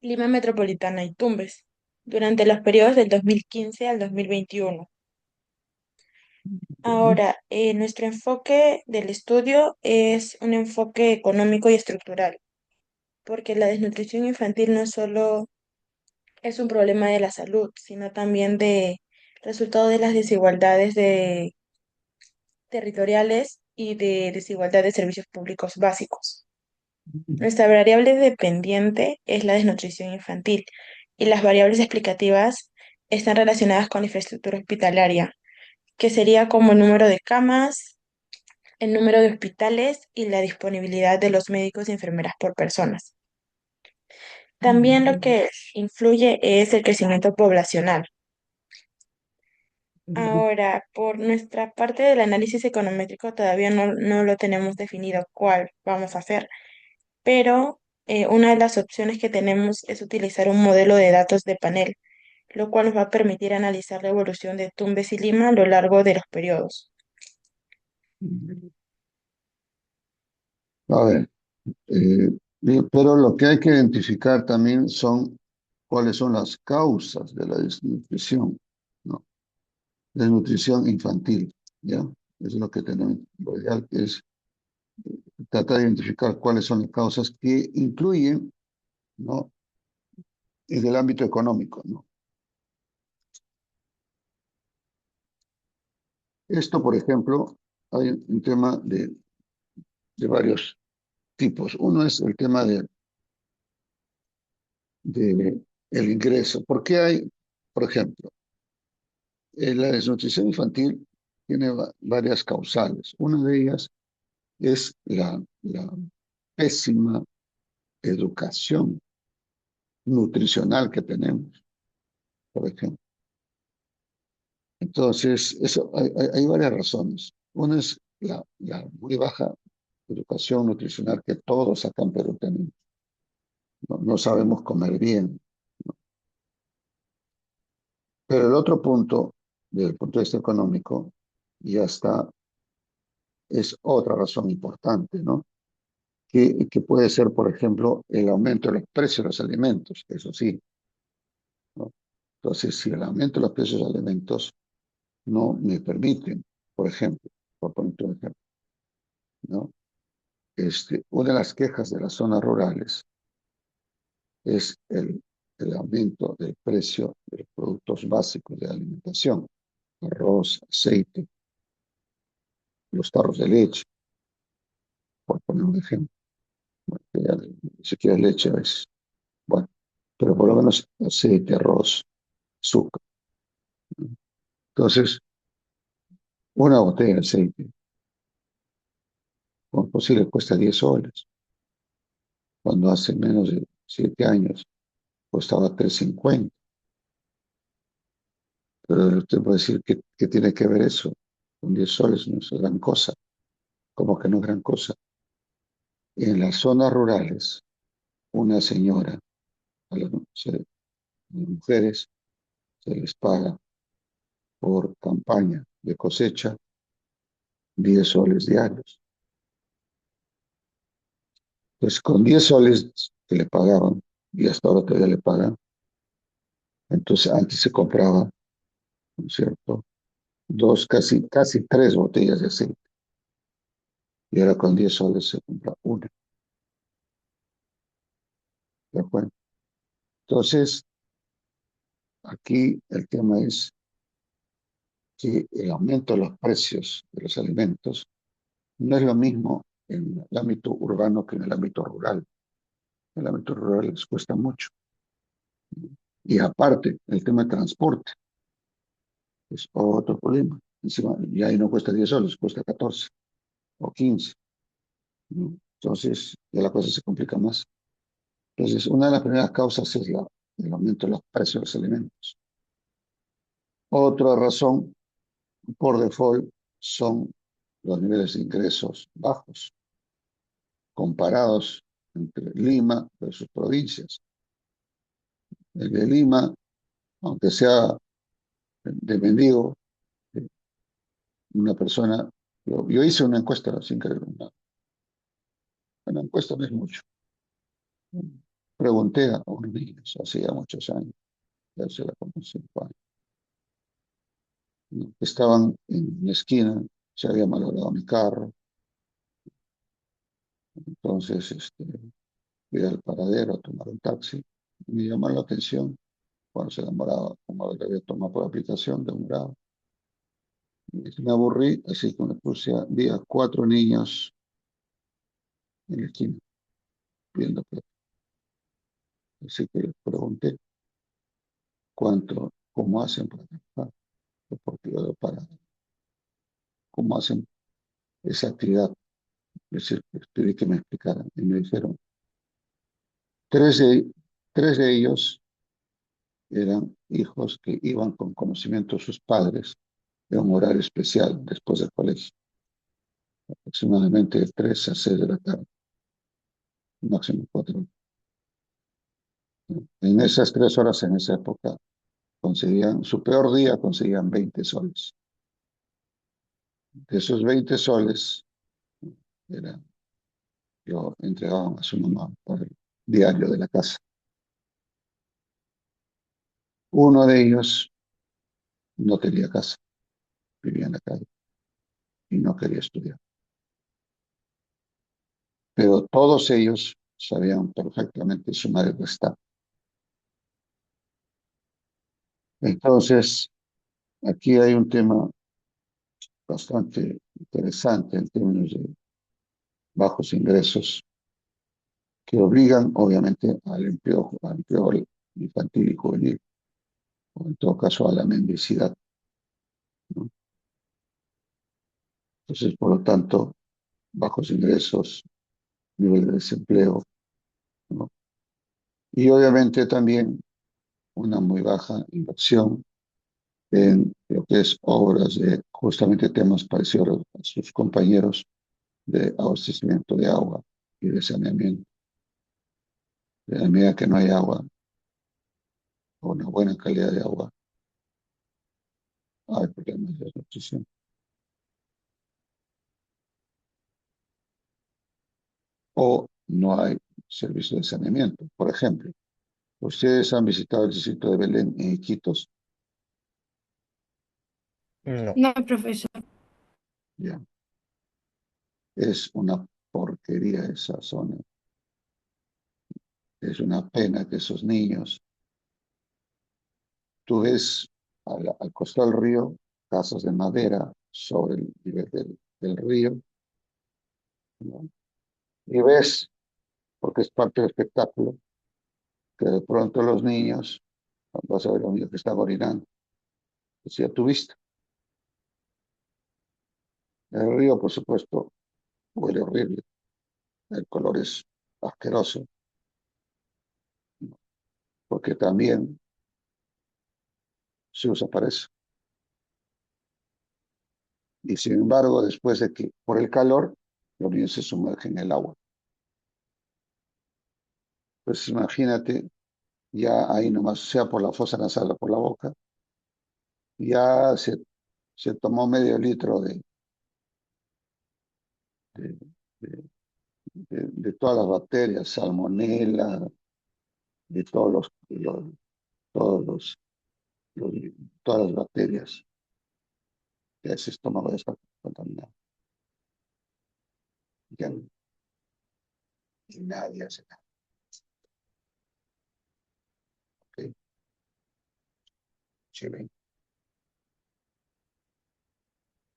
Lima Metropolitana y Tumbes, durante los periodos del 2015 al 2021. Ahora, nuestro enfoque del estudio es un enfoque económico y estructural, porque la desnutrición infantil no solo es un problema de la salud, sino también de resultado de las territoriales y de desigualdad de servicios públicos básicos. Nuestra variable dependiente es la desnutrición infantil y las variables explicativas están relacionadas con la infraestructura hospitalaria, que sería como el número de camas, el número de hospitales y la disponibilidad de los médicos y enfermeras por personas. También lo que influye es el crecimiento poblacional. Ahora, por nuestra parte del análisis econométrico todavía no lo tenemos definido cuál vamos a hacer, pero una de las opciones que tenemos es utilizar un modelo de datos de panel, lo cual nos va a permitir analizar la evolución de Tumbes y Lima a lo largo de los periodos. A ver, pero lo que hay que identificar también son cuáles son las causas de la desnutrición, ¿no? Desnutrición infantil, ¿ya? Eso es lo que tenemos. Lo ideal es tratar de identificar cuáles son las causas que incluyen, ¿no? En el ámbito económico, ¿no? Esto, por ejemplo, hay un tema de varios tipos. Uno es el tema de el ingreso. ¿Por qué hay, por ejemplo, la desnutrición infantil tiene varias causales? Una de ellas es la pésima educación nutricional que tenemos, por ejemplo. Entonces, eso, hay varias razones. Una es la muy baja educación nutricional que todos acá en Perú tenemos. No sabemos comer bien. Pero el otro punto, desde el punto de vista económico, ya está, es otra razón importante, ¿no? Que puede ser, por ejemplo, el aumento de los precios de los alimentos, eso sí, ¿no? Entonces, si el aumento de los precios de los alimentos no me permiten, por ejemplo, por poner un ejemplo, ¿no? Una de las quejas de las zonas rurales es el aumento del precio de los productos básicos de alimentación, arroz, aceite, los tarros de leche, por poner un ejemplo. Bueno, que ya ni siquiera leche es, bueno, pero por lo menos aceite, arroz, azúcar, ¿no? Entonces, una botella de aceite, como es posible, cuesta 10 soles, cuando hace menos de 7 años costaba 3,50. Pero usted puede decir que tiene que ver eso con 10 soles, no es gran cosa, como que no es gran cosa. En las zonas rurales, una señora, a las mujeres se les paga por campaña de cosecha 10 soles diarios. Entonces, con 10 soles que le pagaban, y hasta ahora todavía le pagan, entonces antes se compraba, ¿no es cierto? Dos, casi tres botellas de aceite. Y ahora con 10 soles se compra una. ¿De acuerdo? Entonces, aquí el tema es que el aumento de los precios de los alimentos no es lo mismo en el ámbito urbano que en el ámbito rural. En el ámbito rural les cuesta mucho. Y aparte, el tema de transporte es otro problema. Encima, ya ahí no cuesta 10 soles, cuesta 14 o 15, ¿no? Entonces, ya la cosa se complica más. Entonces, una de las primeras causas es el aumento de los precios de los alimentos. Otra razón, por default, son los niveles de ingresos bajos, comparados entre Lima versus provincias. El de Lima, aunque sea de mendigo, una persona, yo hice una encuesta sin querer, una encuesta no es mucho. Pregunté a unos niños, hacía muchos años, ya será como 5 años, ¿no? Estaban en una esquina, se había malogrado mi carro, entonces fui al paradero a tomar un taxi, y me llamó la atención cuando se demoraba, como lo había tomado por aplicación, demoraba. Y me aburrí, así que me puse vi a 4 niños en la esquina, viendo plata. Así que les pregunté cómo hacen para trabajar, porque yo para, cómo hacen esa actividad. Es decir, pedí que me explicaran. Y me dijeron, tres de, tres de ellos eran hijos que iban con conocimiento de sus padres de un horario especial después del colegio, aproximadamente de 3 a 6 de la tarde, máximo 4. En esas 3 horas, en esa época, su peor día conseguían 20 soles. De esos 20 soles, era, lo entregaban a su mamá por el diario de la casa. Uno de ellos no tenía casa, vivía en la calle y no quería estudiar. Pero todos ellos sabían perfectamente sumar y restar. Entonces, aquí hay un tema bastante interesante en términos de bajos ingresos que obligan, obviamente, al empleo infantil y juvenil, o en todo caso a la mendicidad, ¿no? Entonces, por lo tanto, bajos ingresos, nivel de desempleo, ¿no? Y obviamente también una muy baja inversión en lo que es obras de justamente temas parecidos a sus compañeros de abastecimiento de agua y de saneamiento. De la medida que no hay agua o una buena calidad de agua, hay problemas de nutrición. O no hay servicio de saneamiento. Por ejemplo, ustedes han visitado el distrito de Belén en Iquitos, No. No, profesor. ya. Es una porquería esa zona. Es una pena que esos niños, tú ves al costado del río, casas de madera sobre el nivel del río, ¿no? Y ves, porque es parte del espectáculo, que de pronto los niños, vas a ver a un niño que está orinando, pues ya tú viste. El río, por supuesto, huele horrible, el color es asqueroso, ¿no? Porque también se usa para eso. Y sin embargo, después de que, por el calor, los niños se sumergen en el agua. Pues imagínate, ya ahí nomás, sea por la fosa nasal o por la boca, ya se tomó medio litro de, de- de todas las bacterias, salmonela, de todos los- todas las bacterias que ese estómago ya está contaminado. Ya, y nadie hace nada. ¿Ok? Chile.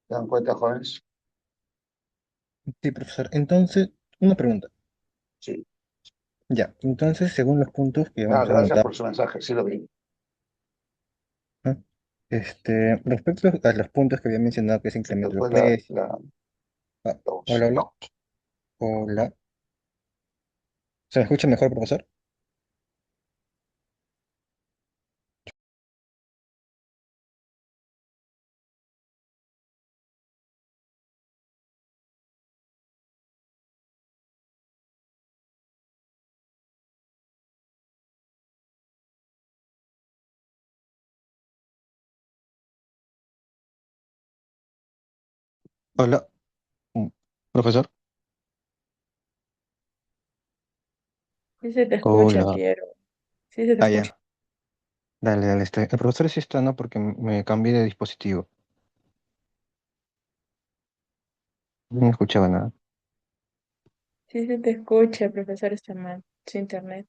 ¿Se dan cuenta, jóvenes? Sí, profesor. Entonces, una pregunta. Sí. Ya, entonces, según los puntos que Ah, vamos a gracias anotar, por su mensaje, sí lo vi. ¿no? Respecto a los puntos que había mencionado, que es incremento de los Después precios. la Ah, dos. hola, hola. Hola. ¿Se me escucha mejor, profesor? Hola, mm, profesor. Sí se te escucha, Hola. Piero. Sí se te Ah, escucha. ya. Dale, dale. El profesor sí está, ¿no? Porque me cambié de dispositivo. No escuchaba nada. Sí se te escucha, el profesor está mal. Su internet.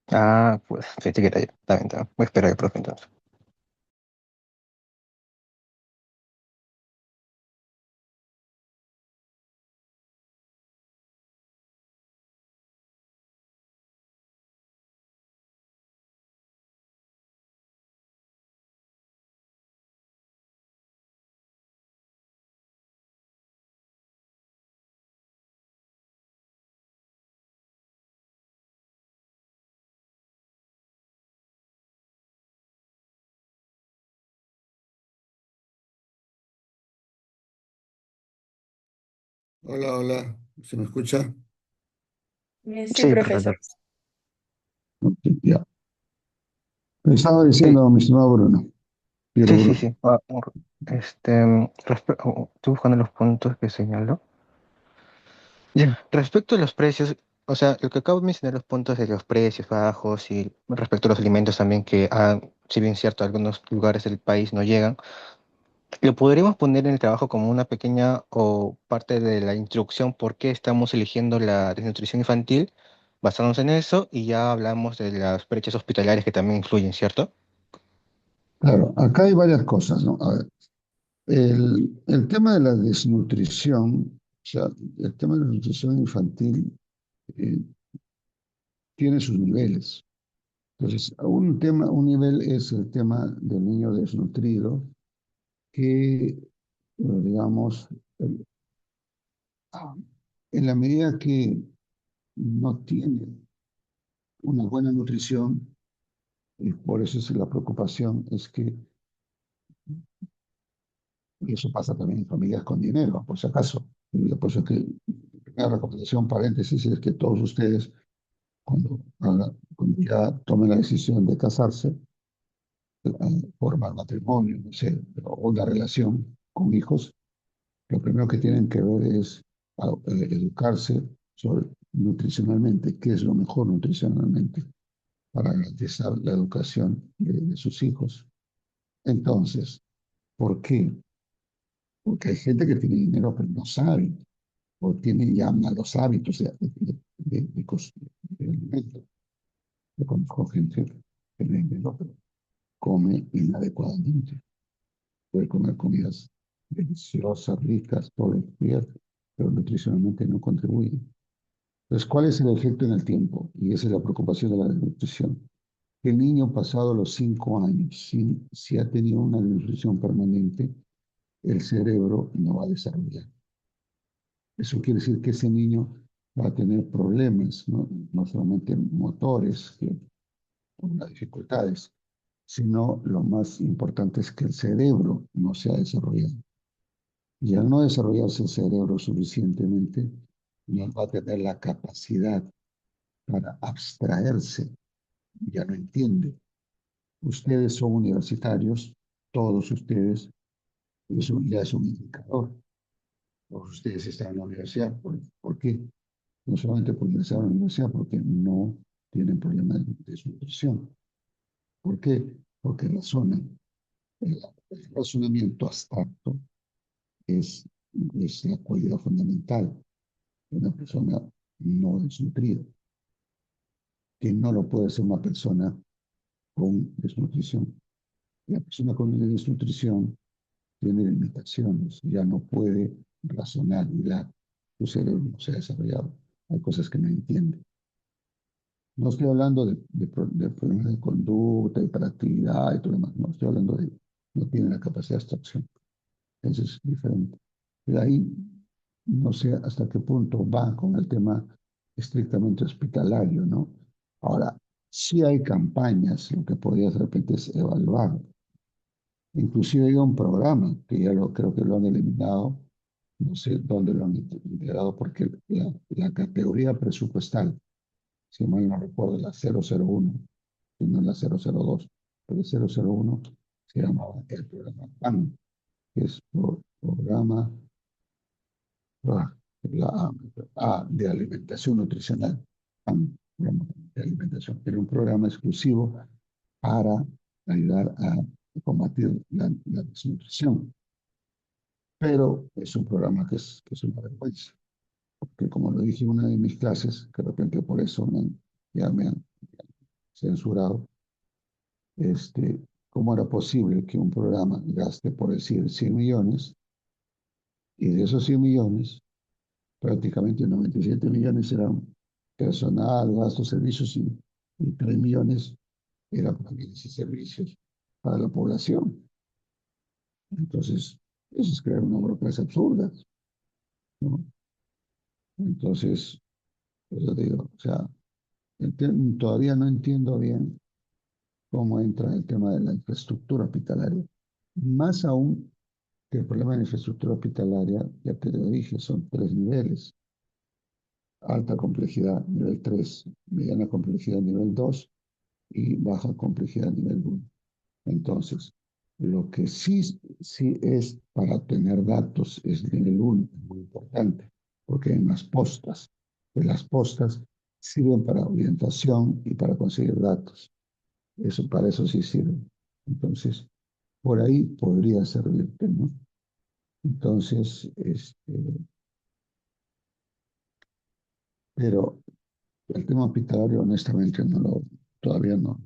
Ah, pues, pensé que era yo. Está bien, está bien. Voy a esperar al profe entonces. Hola, hola. ¿Se me escucha? Sí, Sí, profesor. profesor. Ok, ya. Me estaba Sí, diciendo, mi estimado Bruno. Piero sí, sí, Bruno. sí. Estoy buscando los puntos que señaló. Ya, respecto a los precios, o sea, lo que acabo de mencionar, los puntos de los precios bajos y respecto a los alimentos también que, si bien es cierto, algunos lugares del país no llegan, lo podríamos poner en el trabajo como una pequeña o parte de la instrucción por qué estamos eligiendo la desnutrición infantil, basándonos en eso y ya hablamos de las brechas hospitalarias que también influyen, ¿cierto? Claro, acá hay varias cosas, ¿no? A ver, El tema de la desnutrición, o sea, el tema de la nutrición infantil eh, tiene sus niveles. Entonces, un nivel es el tema del niño desnutrido, que, digamos, el- ah, en la medida que no tiene una buena nutrición, y por eso es la preocupación, es que, y eso pasa también en familias con dinero, por si acaso, y por eso es que la recomendación, paréntesis, es que todos ustedes, cuando ya tomen la decisión de casarse, formar matrimonio, no sé, o una relación con hijos, lo primero que tienen que ver es educarse sobre nutricionalmente, qué es lo mejor nutricionalmente para garantizar la educación de sus hijos. Entonces, ¿por qué? Porque hay gente que tiene dinero pero no sabe, o tiene ya malos hábitos de alimento. Yo conozco gente que tiene dinero pero come inadecuadamente, puede comer comidas deliciosas, ricas, todo el día, pero nutricionalmente no contribuye. Entonces, ¿cuál es el efecto en el tiempo? Y esa es la preocupación de la desnutrición. El niño pasado los 5 años, si ha tenido una desnutrición permanente, el cerebro no va a desarrollar. Eso quiere decir que ese niño va a tener problemas, no solamente motores, con las dificultades, sino lo más importante es que el cerebro no se ha desarrollado. Y al no desarrollarse el cerebro suficientemente, no va a tener la capacidad para abstraerse, ya no entiende. Ustedes son universitarios, todos ustedes, eso ya es un indicador. Todos ustedes están en la universidad. ¿Por qué? No solamente por ingresar a la universidad, porque no tienen problemas de su nutrición. ¿Por qué? Porque razonan. El razonamiento abstracto es, es la cualidad fundamental de una persona no desnutrida, que no lo puede ser una persona con desnutrición. La persona con desnutrición tiene limitaciones, ya no puede razonar, ya su cerebro no se ha desarrollado. Hay cosas que no entiende. No estoy hablando de problemas de conducta, hiperactividad y todo lo demás. No, estoy hablando de no tiene la capacidad de abstracción. Eso es diferente. De ahí no sé hasta qué punto va con el tema estrictamente hospitalario, ¿no? Ahora, sí hay campañas, lo que podría de repente es evaluar. Inclusive hay un programa que ya creo que lo han eliminado, no sé dónde lo han integrado, porque la categoría presupuestal, si mal no recuerdo, la 001, y no la 002, pero el 001 se llamaba el programa PAN, que es programa ah, de alimentación nutricional, PAN, programa de alimentación. Era un programa exclusivo para ayudar a combatir la desnutrición. Pero es un programa que es una vergüenza, porque como lo dije en una de mis clases, que de repente por eso ya me han censurado, ¿cómo era posible que un programa gaste, por decir, 100 millones, y de esos 100 millones, prácticamente 97 millones eran personal, gastos, servicios, y 3 millones eran para bienes y servicios para la población? Entonces, eso es crear una burocracia absurda, ¿no? Entonces, pues yo digo, o sea, todavía no entiendo bien cómo entra el tema de la infraestructura hospitalaria. Más aún que el problema de la infraestructura hospitalaria, ya te lo dije, son 3 niveles. Alta complejidad, nivel 3, mediana complejidad, nivel 2 y baja complejidad, nivel 1. Entonces, lo que sí es para obtener datos es nivel 1, es muy importante, porque en las postas, pues las postas sirven para orientación y para conseguir datos. Eso, para eso sí sirve. Entonces, por ahí podría servirte, ¿no? Entonces, pero el tema hospitalario, honestamente, todavía no.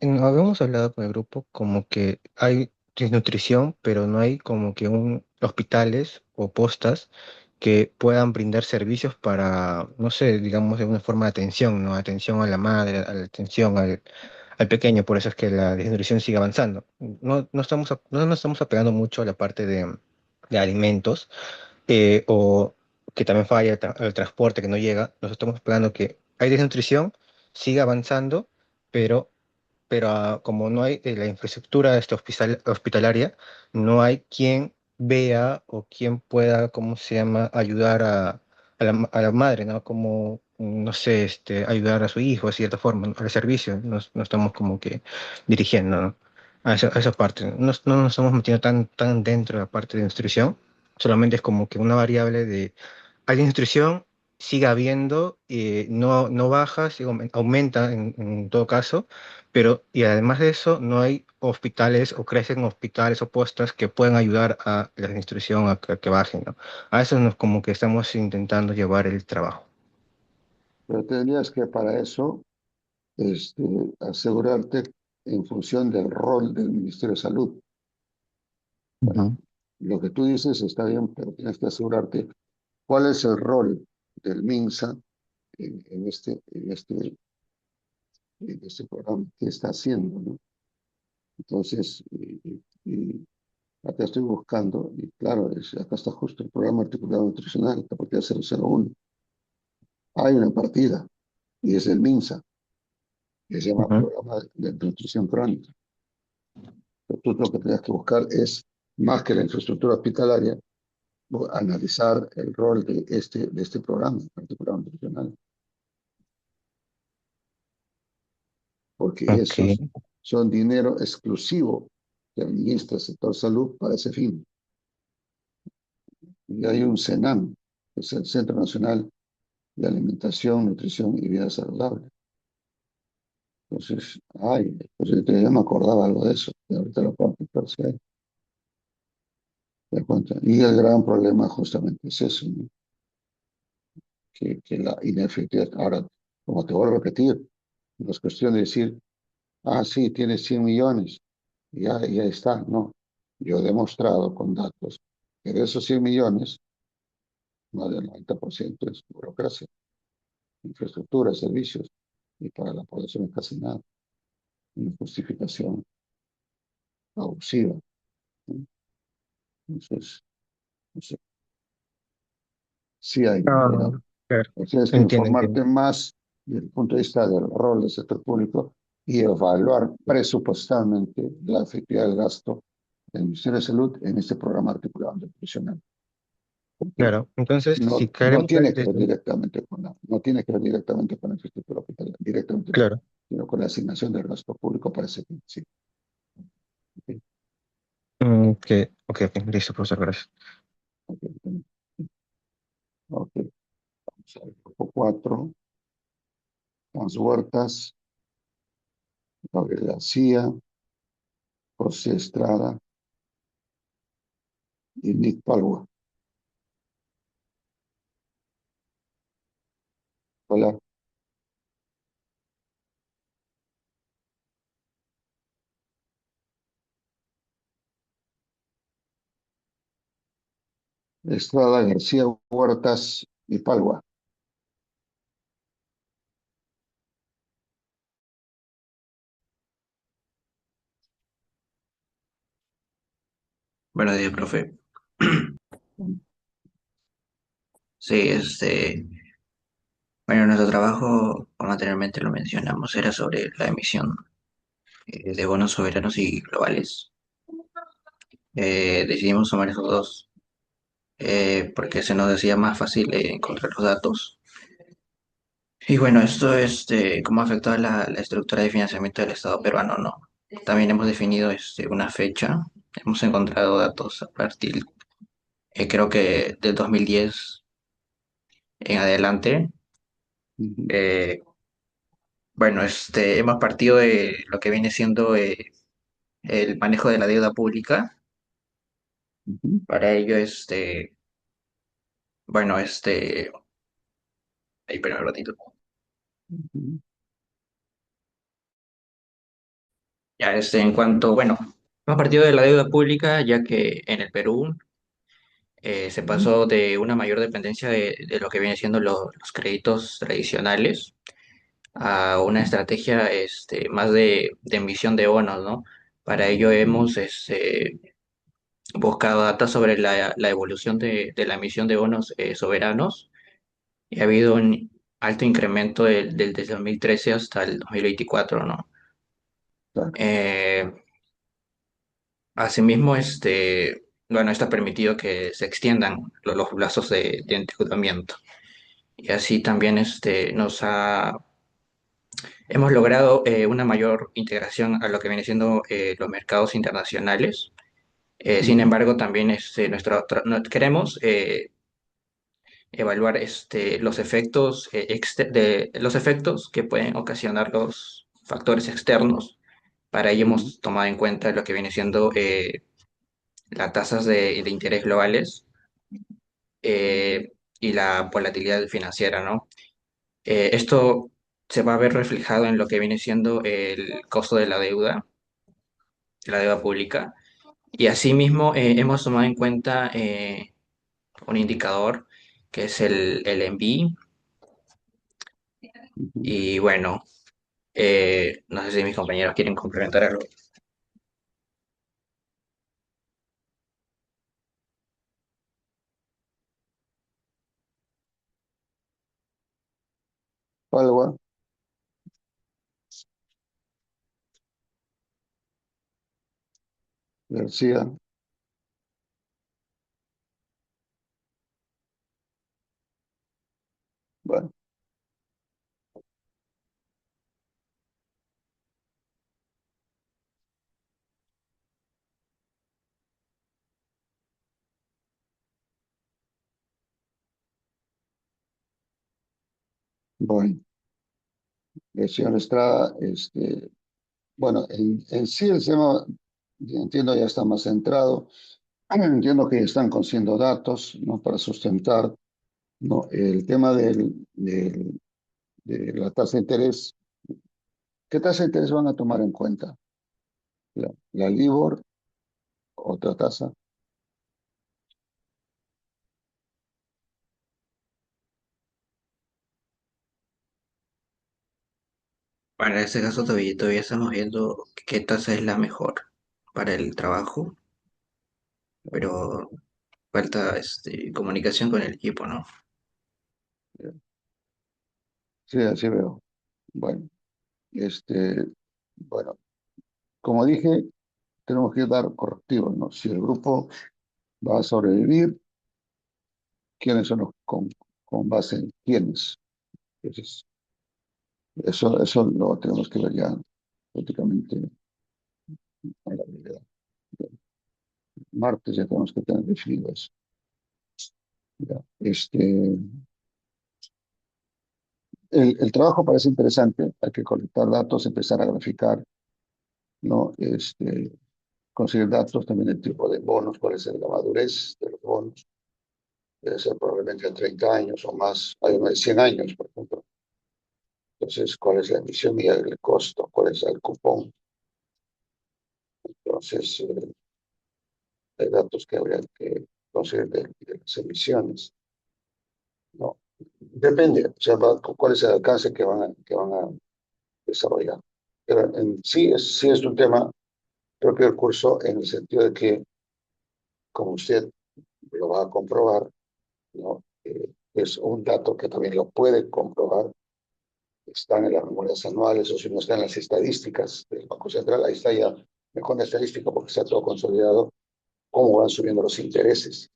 No habíamos hablado con el grupo como que hay desnutrición, pero no hay como que hospitales o postas que puedan brindar servicios para, no sé, digamos, de una forma de atención, ¿no? Atención a la madre, a la atención al pequeño, por eso es que la desnutrición sigue avanzando. No nos estamos apegando mucho a la parte de alimentos, o que también falla el transporte que no llega. Nos estamos esperando que hay desnutrición, siga avanzando, pero, como no hay la infraestructura hospitalaria, no hay quien vea o quien pueda, ¿cómo se llama?, ayudar a la madre, ¿no? Como, no sé, ayudar a su hijo de cierta forma, ¿no? Al servicio. Nos estamos como que dirigiendo, ¿no? A esa parte. No nos estamos metiendo tan dentro de la parte de nutrición, solamente es como que una variable de, hay nutrición, sigue habiendo, no baja, aumenta en todo caso, pero y además de eso, no hay hospitales o crecen hospitales o puestos que puedan ayudar a la nutrición a que bajen, ¿no? A eso nos como que estamos intentando llevar el trabajo. Pero tendrías que para eso este, asegurarte en función del rol del Ministerio de Salud. Ujú. Lo que tú dices está bien, pero tienes que asegurarte cuál es el rol del MINSA en este programa que está haciendo, ¿no? Entonces, acá estoy buscando, y claro, acá está justo el programa articulado nutricional, la partida 001. Hay una partida, y es el MINSA, que se llama Ujú. Programa de Nutrición Crónica. Pero tú lo que tienes que buscar es, más que la infraestructura hospitalaria, analizar el rol de este programa, articulado nutricional, porque Ok, esos son dinero exclusivo que administra el sector salud para ese fin. Y hay un CENAM, que es el Centro Nacional de Alimentación, Nutrición y Vida Saludable. Entonces, pues yo ya me acordaba algo de eso, y ahorita lo puedo aplicar, si hay, te das cuenta. Y el gran problema justamente es eso, ¿no? Que la inefectividad. Ahora, como te voy a repetir, no es cuestión de decir, sí, tienes 100 millones, ya está. No, yo he demostrado con datos que de esos 100 millones, más del 90% es burocracia, infraestructura, servicios, y para la población es casi nada, una justificación abusiva, ¿no? Entonces, no sé, sí hay que no, mejorar. no, claro, Tienes que entiendo, entiendo. informarte más desde el punto de vista del rol del sector público y evaluar presupuestalmente la efectividad del gasto del Ministerio de Salud en este programa articulado nutricional. Porque Claro, entonces, si no queremos tiene que ver directamente no tiene que ver directamente con la infraestructura hospitalaria, directamente no, claro. sino con la asignación del gasto público para ese fin. Sí. Ok, Ok, listo, profesor, gracias. ok, ok. Vamos al grupo 4, Hans Huertas, Gabriel García, José Estrada y Nick Palwa. Hola. Estrada, García, Huertas y Palwa. Buenos días, profe. Sí, bueno, nuestro trabajo, como anteriormente lo mencionamos, era sobre la emisión de bonos soberanos y globales. Decidimos tomar esos dos porque se nos decía más fácil encontrar los datos. Y bueno, esto cómo afectó a la estructura de financiamiento del Estado peruano, ¿no? También hemos definido una fecha. Hemos encontrado datos a partir, creo que del 2010 en adelante. Ujú, Eh, Bueno, hemos partido de lo que viene siendo el manejo de la deuda pública. ujú, Para ello, bueno, ahí, pero un ratito. ujú, Ya, en cuanto, bueno, Hemos partido de la deuda pública, ya que en el Perú se pasó de una mayor dependencia de lo que viene siendo los créditos tradicionales a una estrategia más de emisión de bonos, ¿no? Para ello hemos buscado datos sobre la evolución de la emisión de bonos soberanos y ha habido un alto incremento desde 2013 hasta el 2024, ¿no? Claro. Eh, Asimismo, bueno, esto ha permitido que se extiendan los plazos de endeudamiento. Y así también hemos logrado una mayor integración a lo que viene siendo los mercados internacionales. Sin embargo, también queremos evaluar los efectos que pueden ocasionar los factores externos. Para ello hemos tomado en cuenta lo que viene siendo las tasas de interés globales y la volatilidad financiera, ¿no? Esto se va a ver reflejado en lo que viene siendo el costo de la deuda pública. Y asimismo hemos tomado en cuenta un indicador que es el ENVI. Ujú. Y bueno, no sé si mis compañeros quieren complementar algo. Algo, García, bueno, bueno, señor Estrada, bueno, en sí el tema, entiendo, ya está más centrado. Entiendo que están consiguiendo datos, ¿no? Para sustentar, ¿no? El tema de la tasa de interés. ¿Qué tasa de interés van a tomar en cuenta? La LIBOR, otra tasa. Bueno, en este caso todavía estamos viendo qué tasa es la mejor para el trabajo, pero falta comunicación con el equipo, ¿no? Sí, así veo. Bueno, este, bueno, como dije, tenemos que dar correctivos, ¿no? Si el grupo va a sobrevivir, ¿quiénes son con base en quiénes? Entonces, eso lo tenemos que ver ya prácticamente a la brevedad. Martes ya tenemos que tener definido eso. Ya. El trabajo parece interesante, hay que colectar datos, empezar a graficar, ¿no? Conseguir datos también del tipo de bonos, cuál es la madurez de los bonos, debe ser probablemente a 30 años o más, hay uno de 100 años, por ejemplo. Entonces, ¿cuál es la emisión y el costo? ¿Cuál es el cupón? Entonces, hay datos que habría que conseguir de las emisiones, ¿no? Depende, o sea, cuál es el alcance que van a desarrollar. Pero en sí es un tema propio del curso en el sentido de que, como usted lo va a comprobar, ¿no? Es un dato que también lo puede comprobar, están en las memorias anuales o si no están en las estadísticas del Banco Central, ahí está ya mejor la estadística porque está todo consolidado, cómo van subiendo los intereses,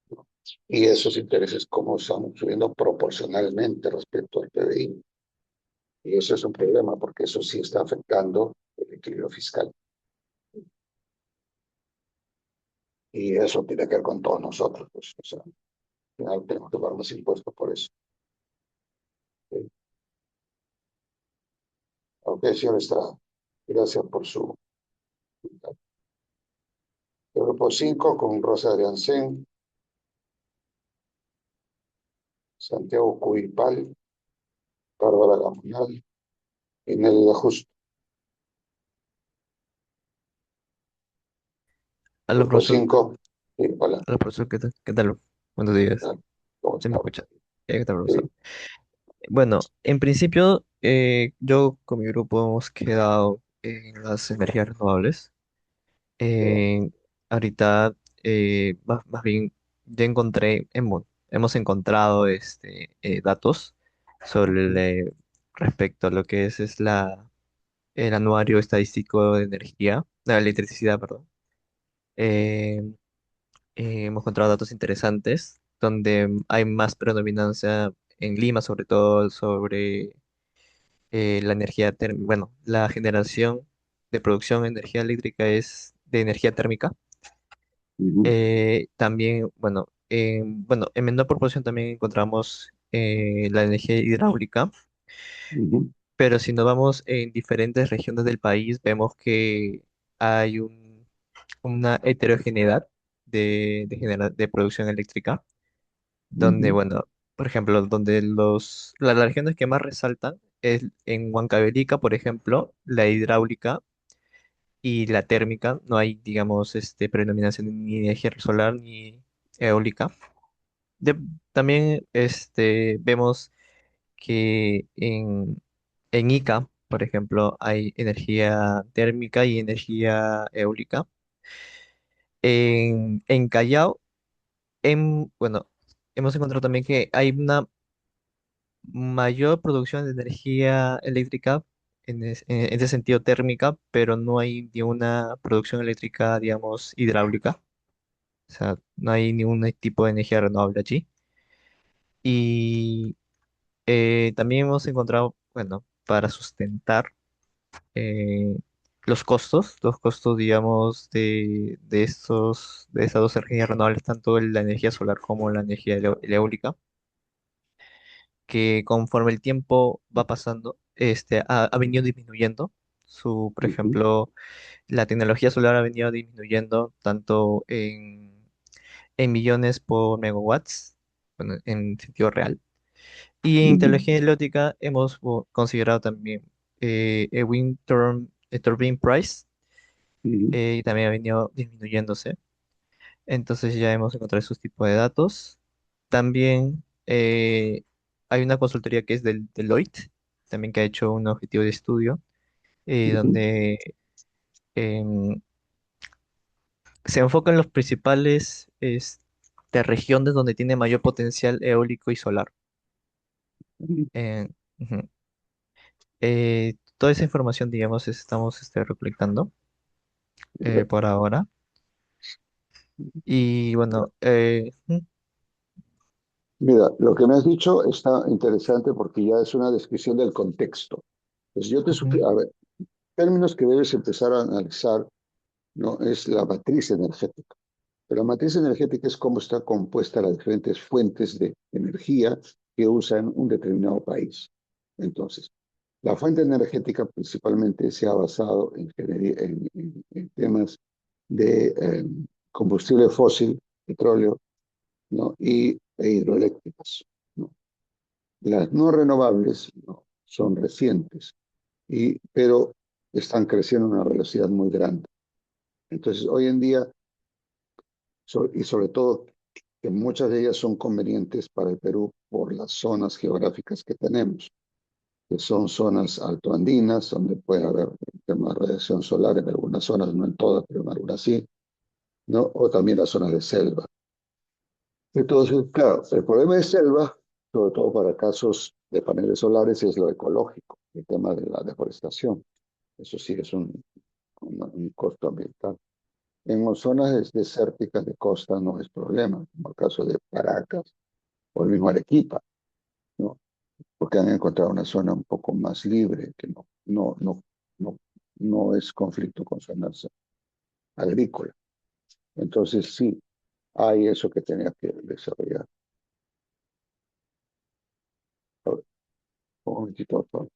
¿no? Y esos intereses cómo están subiendo proporcionalmente respecto al PBI. Y eso es un problema porque eso sí está afectando el equilibrio fiscal. Y eso tiene que ver con todos nosotros, pues, o sea, al final tenemos que pagar más impuestos por eso. ¿Sí? Ok, señor Estrada, gracias por su... El grupo 5 con Rosa Adriancén, Santiago Cuipal, Bárbara Gamonal y Nelly de Justo. Aló, Grupo profesor. 5. Sí, hola. Aló, profesor, ¿qué tal? ¿Qué tal? Buenos días. Ah, ¿cómo ¿Se me estamos? escucha? ¿Qué tal, Sí. profesor? Bueno, en principio, yo con mi grupo hemos quedado en las energías renovables. Eh, ahorita, más bien, ya hemos encontrado datos sobre respecto a lo que el anuario estadístico de energía, de la electricidad, perdón. Eh, hemos encontrado datos interesantes donde hay más predominancia en Lima, sobre todo sobre la energía térmica. Bueno, la generación de producción de energía eléctrica es de energía térmica. Ujú, También, bueno, en menor proporción también encontramos la energía hidráulica, ujú, pero si nos vamos en diferentes regiones del país, vemos que hay una heterogeneidad de producción eléctrica donde, ujú, bueno, por ejemplo, donde las regiones que más resaltan es en Huancavelica, por ejemplo, la hidráulica y la térmica. No hay, digamos, predominación ni de energía solar ni eólica. De- También vemos que en Ica, por ejemplo, hay energía térmica y energía eólica. En Callao, bueno, hemos encontrado también que hay una mayor producción de energía eléctrica en ese sentido térmica, pero no hay ni una producción eléctrica, digamos, hidráulica. O sea, no hay ningún tipo de energía renovable allí. Y también hemos encontrado, bueno, para sustentar eh, los costos, digamos, de estas dos energías renovables, tanto la energía solar como la energía eólica, que conforme el tiempo va pasando, ha venido disminuyendo. Por ujú, ejemplo, la tecnología solar ha venido disminuyendo tanto en millones por megawatts, bueno, en sentido real. Y en ujú, tecnología eléctrica hemos considerado también el turbine price, ujú, y también ha venido disminuyéndose. Entonces ya hemos encontrado esos tipos de datos. También hay una consultoría que es del Deloitte, también que ha hecho un objetivo de estudio, ujú, donde em, se enfoca en los principales regiones donde tiene mayor potencial eólico y solar. ujú. Ujú. Toda esa información, digamos, estamos recolectando por ahora. Y bueno, Mira, lo que me has dicho está interesante porque ya es una descripción del contexto. Pues yo te ujú, sugiero, a ver, términos que debes empezar a analizar, ¿no? Es la matriz energética. Pero la matriz energética es cómo está compuesta las diferentes fuentes de energía que usan un determinado país. Entonces, la fuente energética principalmente se ha basado en temas de combustible fósil, petróleo, ¿no? E hidroeléctricas, ¿no? Las no renovables, ¿no? Son recientes, pero están creciendo a una velocidad muy grande. Entonces, hoy en día, y sobre todo, que muchas de ellas son convenientes para el Perú por las zonas geográficas que tenemos, que son zonas altoandinas, donde puede haber tema de radiación solar en algunas zonas, no en todas, pero en algunas sí, ¿no? O también las zonas de selva. Entonces, claro, el problema de selva, sobre todo para casos de paneles solares, es lo ecológico, el tema de la deforestación. Eso sí es un costo ambiental. En zonas desérticas de costa no es problema, como el caso de Paracas o el mismo Arequipa, ¿no? Porque han encontrado una zona un poco más libre, que no, no es conflicto con zonas agrícolas. Entonces, sí, hay eso que tenía que desarrollar. A ver, un momentito, por favor.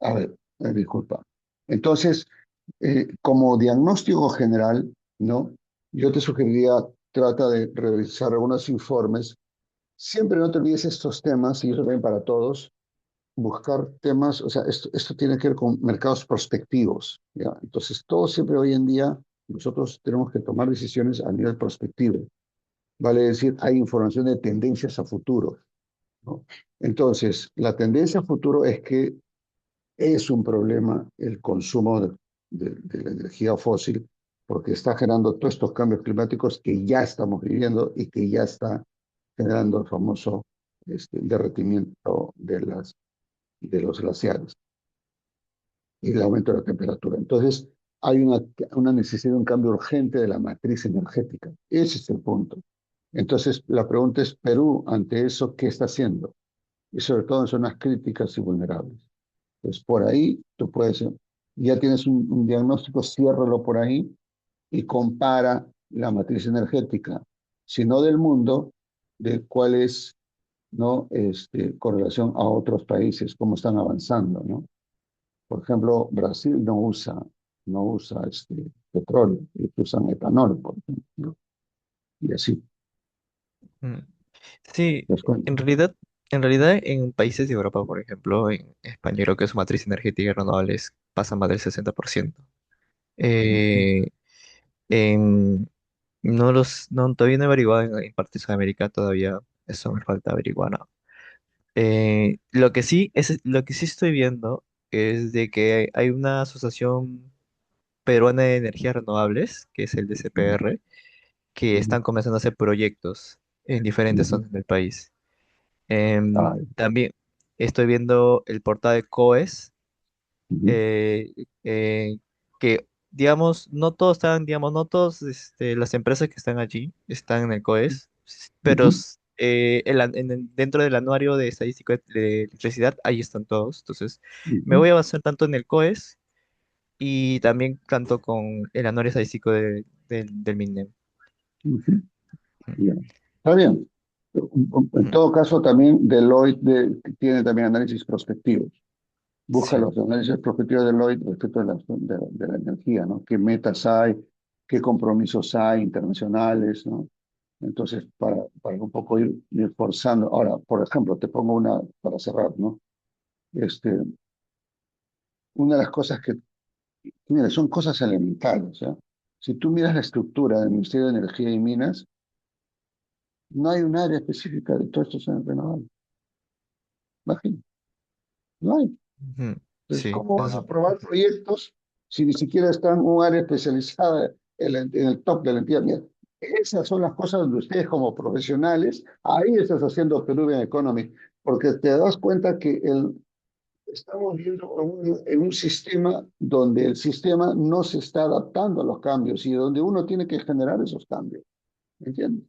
A ver, disculpa. Entonces, como diagnóstico general, ¿no? Yo te sugeriría, trata de revisar algunos informes. Siempre no te olvides estos temas, y eso también para todos, buscar temas, o sea, esto tiene que ver con mercados prospectivos, ¿ya? Entonces, todo siempre hoy en día, nosotros tenemos que tomar decisiones a nivel prospectivo. Vale decir, hay información de tendencias a futuro, ¿no? Entonces, la tendencia a futuro es que es un problema el consumo de la energía fósil, porque está generando todos estos cambios climáticos que ya estamos viviendo y que ya está generando el famoso derretimiento de los glaciares y el aumento de la temperatura. Entonces, hay una necesidad de un cambio urgente de la matriz energética. Ese es el punto. Entonces, la pregunta es, Perú, ante eso, ¿qué está haciendo? Y sobre todo en zonas críticas y vulnerables. Pues por ahí tú puedes, ya tienes un diagnóstico, ciérralo por ahí y compara la matriz energética, si no del mundo, de cuál es, ¿no? Con relación a otros países, cómo están avanzando, ¿no? Por ejemplo, Brasil no usa petróleo, ellos usan etanol, por ejemplo, ¿no? Y así, Mm. Sí, ¿te das cuenta? en realidad en países de Europa, por ejemplo, en España, lo que es su matriz energética renovables pasa más del 60%. Eh, en, todavía no he averiguado en partes de Sudamérica, todavía eso me falta averiguar, ¿no? Lo que sí estoy viendo es de que hay una asociación peruana de energías renovables, que es el DCPR, que Ujú, están comenzando a hacer proyectos en diferentes ujú. zonas del país. Ay, También estoy viendo el portal de COES, ujú, eh, que, digamos, no todos están, digamos, no todas las empresas que están allí están en el COES, pero ujú, dentro del anuario de estadística de electricidad, ahí están todos. Entonces, me ujú, voy a basar tanto en el COES y también tanto con el anuario estadístico del MINEM. ujú. Ya. Está bien. En Ujú. todo caso, también Deloitte tiene también análisis prospectivos. Busca Sí. los análisis prospectivos de Deloitte respecto de la energía, ¿no? ¿Qué metas hay? ¿Qué compromisos hay internacionales, ¿no? Entonces, para un poco ir forzando. Ahora, por ejemplo, te pongo una para cerrar, ¿no? Este, una de las cosas mira, son cosas elementales, ¿ya? Si tú miras la estructura del Ministerio de Energía y Minas, no hay un área específica de todo esto en renovables. Imagínate, no hay. Ujú. Entonces, Sí, ¿cómo van a aprobar proyectos si ni siquiera están en un área especializada en el top de la entidad? Mira, esas son las cosas donde ustedes como profesionales, ahí estás haciendo Peruvian Economy, porque te das cuenta que estamos viendo en un sistema donde el sistema no se está adaptando a los cambios y donde uno tiene que generar esos cambios. ¿Me entiendes?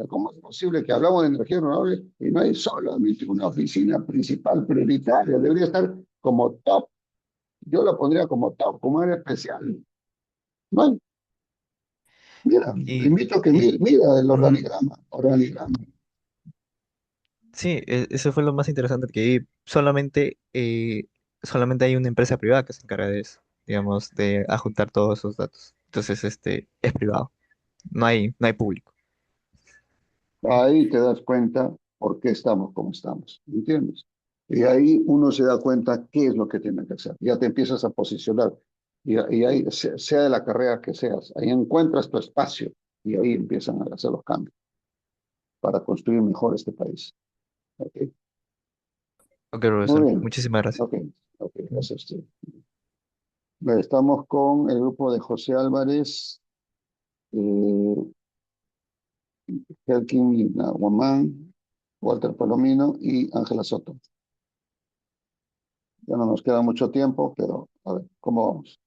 ¿Cómo es posible que hablamos de energía renovable y no hay solamente una oficina principal prioritaria? Debería estar como top. Yo lo pondría como top, como área especial. No hay. Mira, te y, invito a que y- mira el ujú. organigrama. Sí, eso fue lo más interesante que vi. Solamente hay una empresa privada que se encarga de eso, digamos, de adjuntar todos esos datos. Entonces, es privado, no hay público. Ahí te das cuenta por qué estamos como estamos. ¿Entiendes? Y ahí uno se da cuenta qué es lo que tiene que hacer. Ya te empiezas a posicionar. Y ahí, sea de la carrera que seas, ahí encuentras tu espacio y ahí empiezan a hacer los cambios para construir mejor este país. ¿Ok? Ok, Muy profesor, bien. muchísimas gracias. Ok, ok, gracias a usted. Bien, estamos con el grupo de José Álvarez, eh, Elkin Guamán, Walter Palomino y Ángela Soto. Ya no nos queda mucho tiempo, pero a ver, ¿cómo vamos?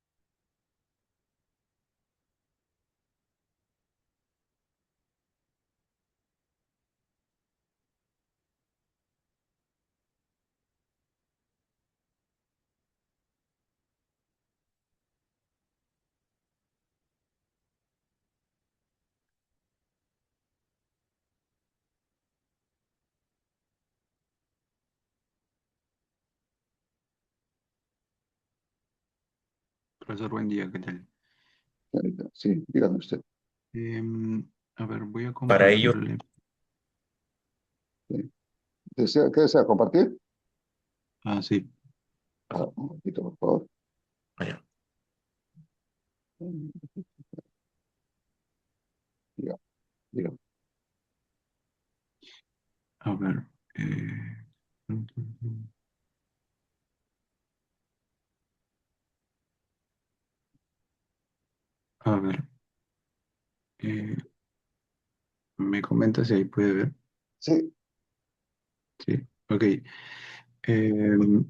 profesor, buen día, ¿qué tal? Sí, dígame usted. A ver, voy a Para ello, compartirle. Sí. ¿Qué desea compartir? Ah, sí. Un poquito, por favor. vaya, Diga, diga. A ver. A ver. eh, ¿Me comenta si ahí puede ver? Sí. Sí. Ok.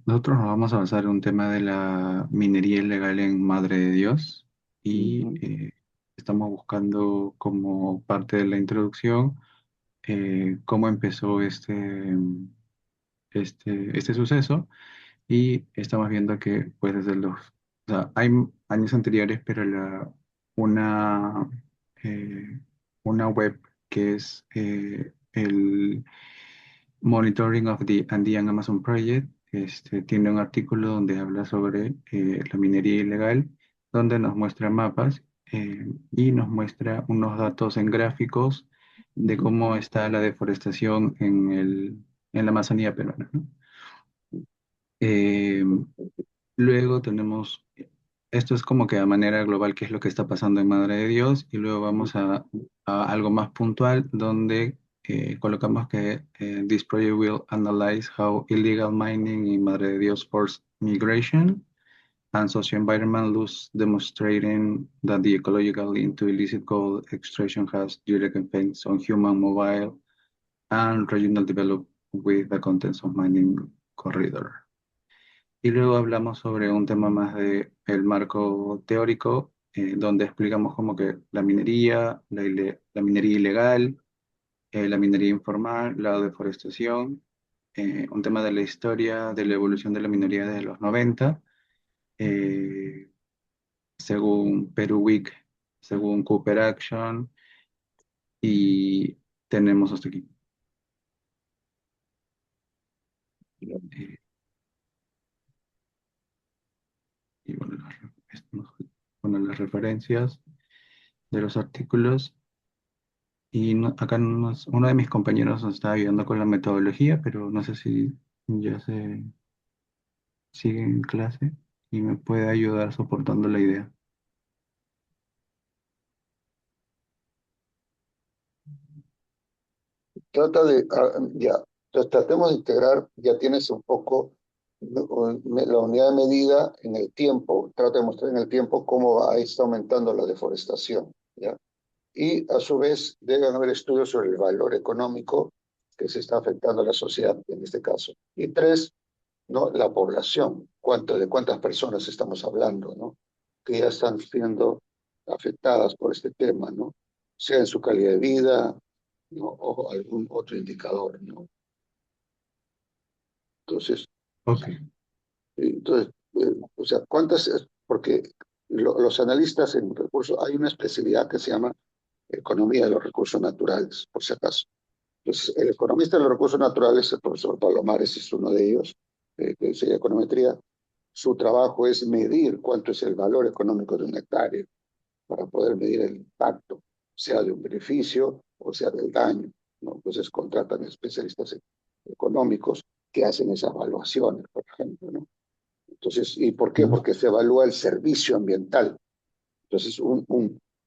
Nosotros nos vamos a basar en un tema de la minería ilegal en Madre de Dios y Ujú, estamos buscando como parte de la introducción cómo empezó este suceso y estamos viendo que pues desde o sea, hay años anteriores, pero una, eh, una web que es el Monitoring of the Andean Amazon Project, tiene un artículo donde habla sobre la minería ilegal, donde nos muestra mapas y nos muestra unos datos en gráficos de ujú. cómo está la deforestación en la Amazonía peruana, ¿no? Eh, Luego tenemos, esto es como que a manera global qué es lo que está pasando en Madre de Dios y luego vamos a algo más puntual donde colocamos que this project will analyze how illegal mining in Madre de Dios forced migration and socio-environment loss, demonstrating that the ecological link to illicit gold extraction has direct effects on human mobile and regional development with the contents of mining corridor. Y luego hablamos sobre un tema más de el marco teórico, donde explicamos como que la minería, la minería ilegal, la minería informal, la deforestación, un tema de la historia, de la evolución de la minería desde los 90, eh, según Peru Week, según Cooper Action, y tenemos hasta aquí. Eh, y bueno, las referencias de los artículos. Y acá uno de mis compañeros nos está ayudando con la metodología, pero no sé si ya se sigue en clase y me puede ayudar soportando la idea. Trata de, ya, entonces tratemos de integrar, ya tienes un poco la unidad de medida en el tiempo, trata de mostrar en el tiempo cómo está aumentando la deforestación, ¿ya? Y a su vez deben haber estudios sobre el valor económico que se está afectando a la sociedad en este caso. Y tres, ¿no? La población, de cuántas personas estamos hablando, ¿no? Que ya están siendo afectadas por este tema, ¿no? Sea en su calidad de vida, ¿no? O algún otro indicador, ¿no? Entonces, Ok, o sea, porque los analistas en recursos, hay una especialidad que se llama economía de los recursos naturales, por si acaso. Entonces, el economista de los recursos naturales, el profesor Palomares es uno de ellos, que enseña econometría. Su trabajo es medir cuánto es el valor económico de un hectárea para poder medir el impacto, sea de un beneficio o sea del daño, ¿no? Entonces contratan especialistas económicos que hacen esas evaluaciones, por ejemplo, ¿no? Entonces, ¿y por qué? Porque se evalúa el servicio ambiental. Entonces,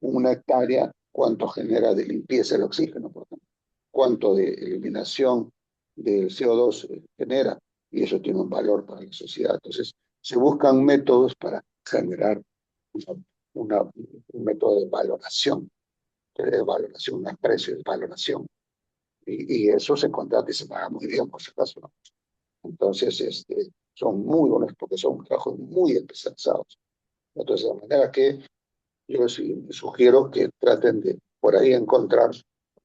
una hectárea, ¿cuánto genera de limpieza el oxígeno, por ejemplo? ¿Cuánto de eliminación del CO2 genera? Y eso tiene un valor para la sociedad. Entonces, se buscan métodos para generar un método de valoración, un precio de valoración. Y eso se contrata y se paga muy bien, por si acaso, ¿no? Entonces, son muy buenos porque son trabajos muy especializados. Entonces, de manera que yo sí sugiero que traten de por ahí encontrar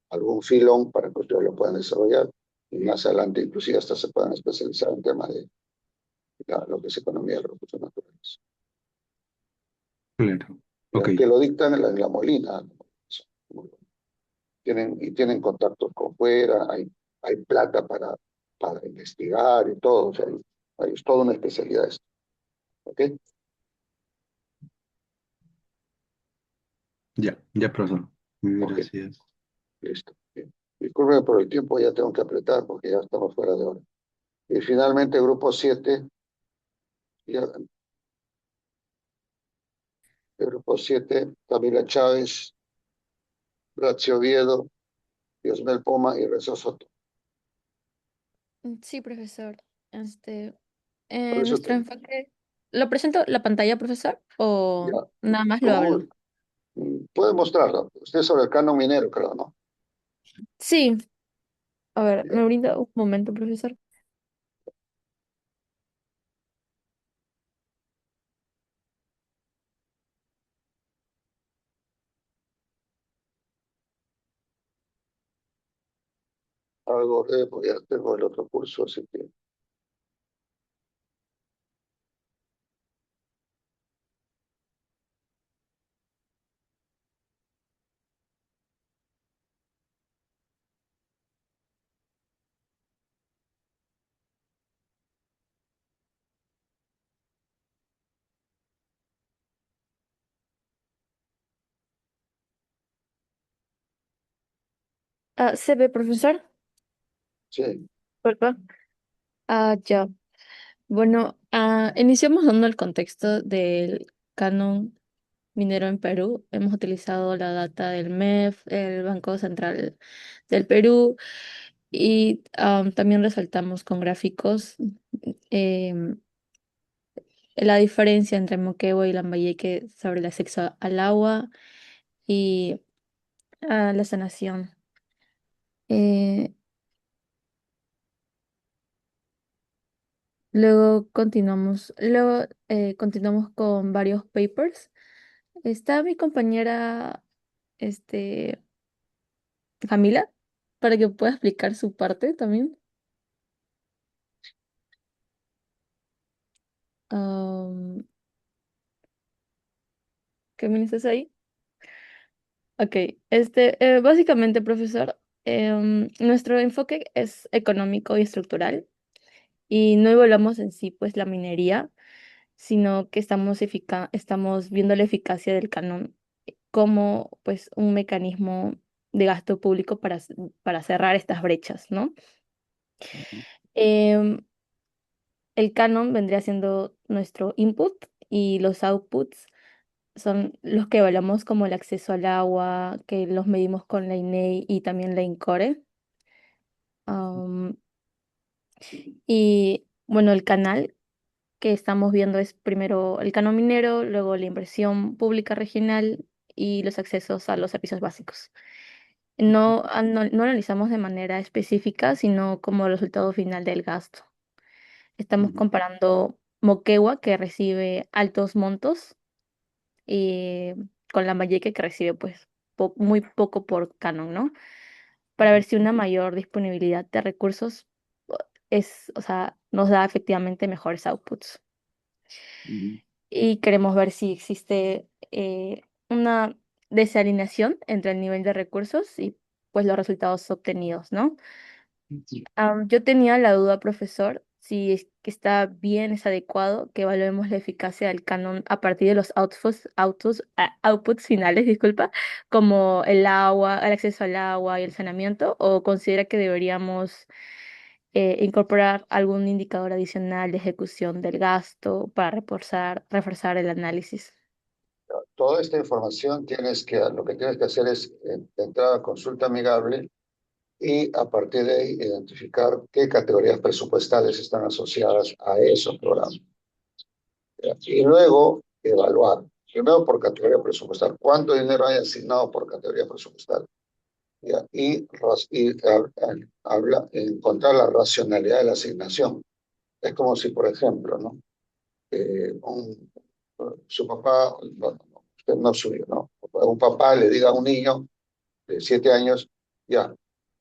algún filón para que ustedes lo puedan desarrollar y más adelante inclusive hasta se puedan especializar en temas de lo que es economía de los recursos naturales. claro. Ok, Que lo dictan en la Molina, ¿no? Tienen contactos con fuera, hay plata para investigar y todo, o sea, es toda una especialidad esto. ¿Ok? Ya, profesor. Muy Ok, gracias. listo. Bien. Disculpe por el tiempo, ya tengo que apretar porque ya estamos fuera de hora. Y finalmente, grupo 7, ya, el grupo 7, Camila Chávez, Brazio Oviedo, Diosmel Poma y Rezo Soto. Sí, profesor. Este, Por eso, nuestro enfoque. ¿Lo presento la pantalla, profesor? ¿O ya, nada más lo ¿cómo? hablo? Puede mostrarlo. Usted es sobre el canon minero, creo, ¿no? Sí. A ver, Ya, me brinda un momento, profesor. algo, pues ya tengo el otro curso, así que. ¿Se ve, profesor? Sí, ¿Verdad? Ya. Bueno, iniciamos dando el contexto del canon minero en Perú. Hemos utilizado la data del MEF, el Banco Central del Perú, y también resaltamos con gráficos em, la diferencia entre Moquegua y Lambayeque sobre el acceso al agua y a la sanación. Eh, luego continuamos con varios papers. Está mi compañera, este, Camila, para que pueda explicar su parte también. Am, Camila, ¿estás ahí? Ok, básicamente, profesor, nuestro enfoque es económico y estructural y no evaluamos en sí, pues, la minería, sino que estamos viendo la eficacia del canon como, pues, un mecanismo de gasto público para cerrar estas brechas, ¿no? Em, el canon vendría siendo nuestro input y los outputs son los que evaluamos como el acceso al agua, que los medimos con la INEI y también la INCORE. Am, y bueno, el canal que estamos viendo es primero el canon minero, luego la inversión pública regional y los accesos a los servicios básicos. No analizamos de manera específica, sino como resultado final del gasto. Estamos comparando Moquegua, que recibe altos montos, y con Lambayeque, que recibe pues muy poco por canon, ¿no? Para ver si una mayor disponibilidad de recursos o sea, nos da efectivamente mejores outputs. Y queremos ver si existe una desalineación entre el nivel de recursos y pues los resultados obtenidos, ¿no? Yo tenía la duda, profesor, si es que está bien, es adecuado que evaluemos la eficacia del canon a partir de los outputs finales, disculpa, como el agua, el acceso al agua y el saneamiento, o considera que deberíamos incorporar algún indicador adicional de ejecución del gasto para reforzar el análisis. toda esta información lo que tienes que hacer es entrar a consulta amigable y a partir de ahí identificar qué categorías presupuestales están asociadas a esos programas. ¿Ya? Y luego evaluar, primero por categoría presupuestal, cuánto dinero hay asignado por categoría presupuestal. ¿Ya? Encontrar la racionalidad de la asignación. Es como si, por ejemplo, ¿no? Su papá, bueno, usted no es suyo, ¿no? Un papá le diga a un niño de 7 años, ya,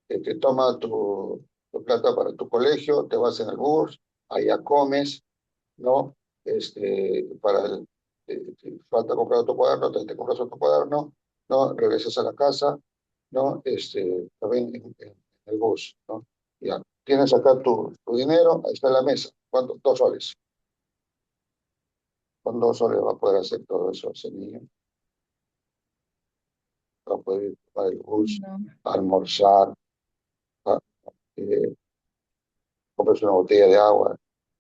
te toma tu plata para tu colegio, te vas en el bus, allá comes, ¿no? Te falta comprar otro cuaderno, te compras otro cuaderno, ¿no? Regresas a la casa, ¿no? También en el bus, ¿no? Ya, tienes acá tu dinero, ahí está en la mesa. ¿Cuánto? 2 soles. Con 2 soles va a poder hacer todo eso ese niño. para poder ir para el bus, No. almorzar, a- eh, comprarse una botella de agua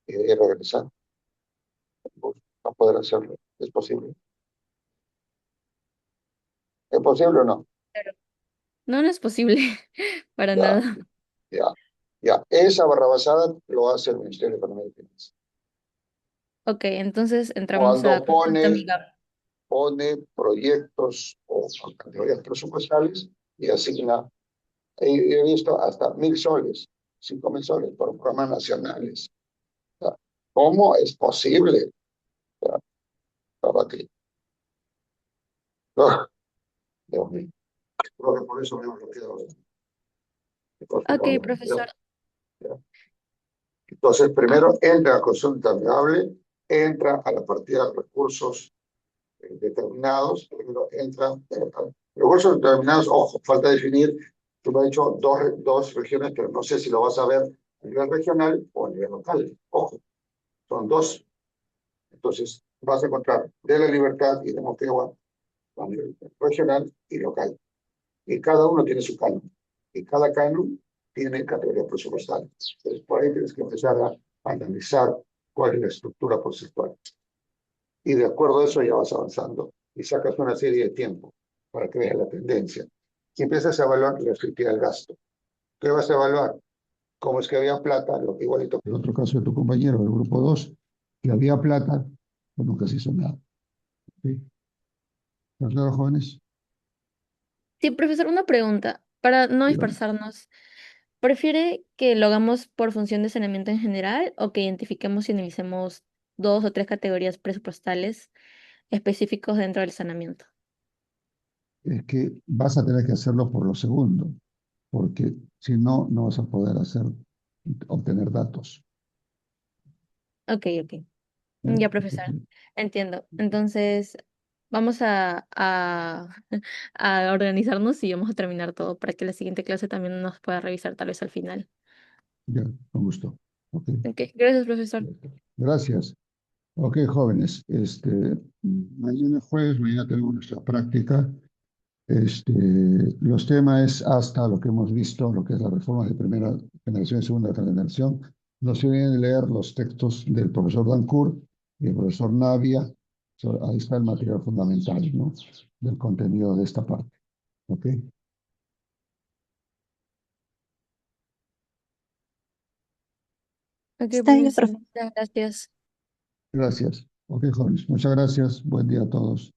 y regresar al bus, a poder hacerlo. ¿Es posible? ¿Es posible o no? Claro. No, no es posible, para Ya, nada. ya, ya. Esa barrabasada lo hace el Ministerio de Economía y Finanzas. Ok, entonces entramos a Cuando consulta pone amigable. proyectos o categorías presupuestales y asigna, he visto hasta 1.000 soles, 5.000 soles por programas nacionales. O sea, ¿cómo es posible? O sea, para que, ¡ah! Dios mío, creo que por eso me hemos bloqueado. Ok, profesor. Entonces, primero entra a consulta amigable, entra a la partida de recursos determinados, primero entra recursos determinados, ojo, falta definir, tú me has dicho dos regiones, pero no sé si lo vas a ver a nivel regional o a nivel local, ojo, son dos. Entonces, vas a encontrar de la Libertad y de Moquegua a nivel regional y local. Y cada uno tiene su canon. Y cada canon tiene categoría presupuestal. Entonces, por ahí tienes que empezar a analizar cuál es la estructura porcentual. Y de acuerdo a eso ya vas avanzando y sacas una serie de tiempo para que veas la tendencia. Y empiezas a evaluar la efectividad del gasto. ¿Qué vas a evaluar? Cómo es que había plata, lo que igualito que el otro caso de tu compañero, del grupo 2, que había plata, pues nunca se hizo nada. ¿Sí? ¿Está claro, jóvenes? Sí, profesor, una pregunta. Para no Dígame. dispersarnos, ¿prefiere que lo hagamos por función de saneamiento en general o que identifiquemos y analicemos dos o tres categorías presupuestales específicos dentro del saneamiento? Es que vas a tener que hacerlo por lo segundo, porque si no, no vas a poder obtener datos. Ok, ok. ¿Eh? Ya, profesor. Entiendo. Entonces, vamos a organizarnos y vamos a terminar todo para que la siguiente clase también nos pueda revisar tal vez al final. Ya, con gusto. Ok, Ok, gracias, profesor. gracias. Ok, jóvenes, mañana jueves, mañana tenemos nuestra práctica. Los temas es hasta lo que hemos visto, lo que es la reforma de primera generación y segunda generación. No se olviden de leer los textos del profesor Dancourt y el profesor Navia. Ahí está el material fundamental, ¿no? Del contenido de esta parte. ¿Ok? Ok, Está bien, profesor. profe. Muchas gracias. Gracias. Ok, jóvenes, muchas gracias. Buen día a todos.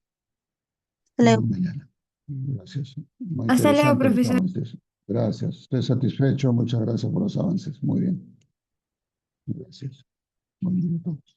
Hasta Nos luego. vemos mañana. Gracias. Muy Hasta luego, interesante lo que profesor. acaban de decir. Gracias. Estoy satisfecho. Muchas gracias por los avances. Muy bien. Gracias. Buen día a todos.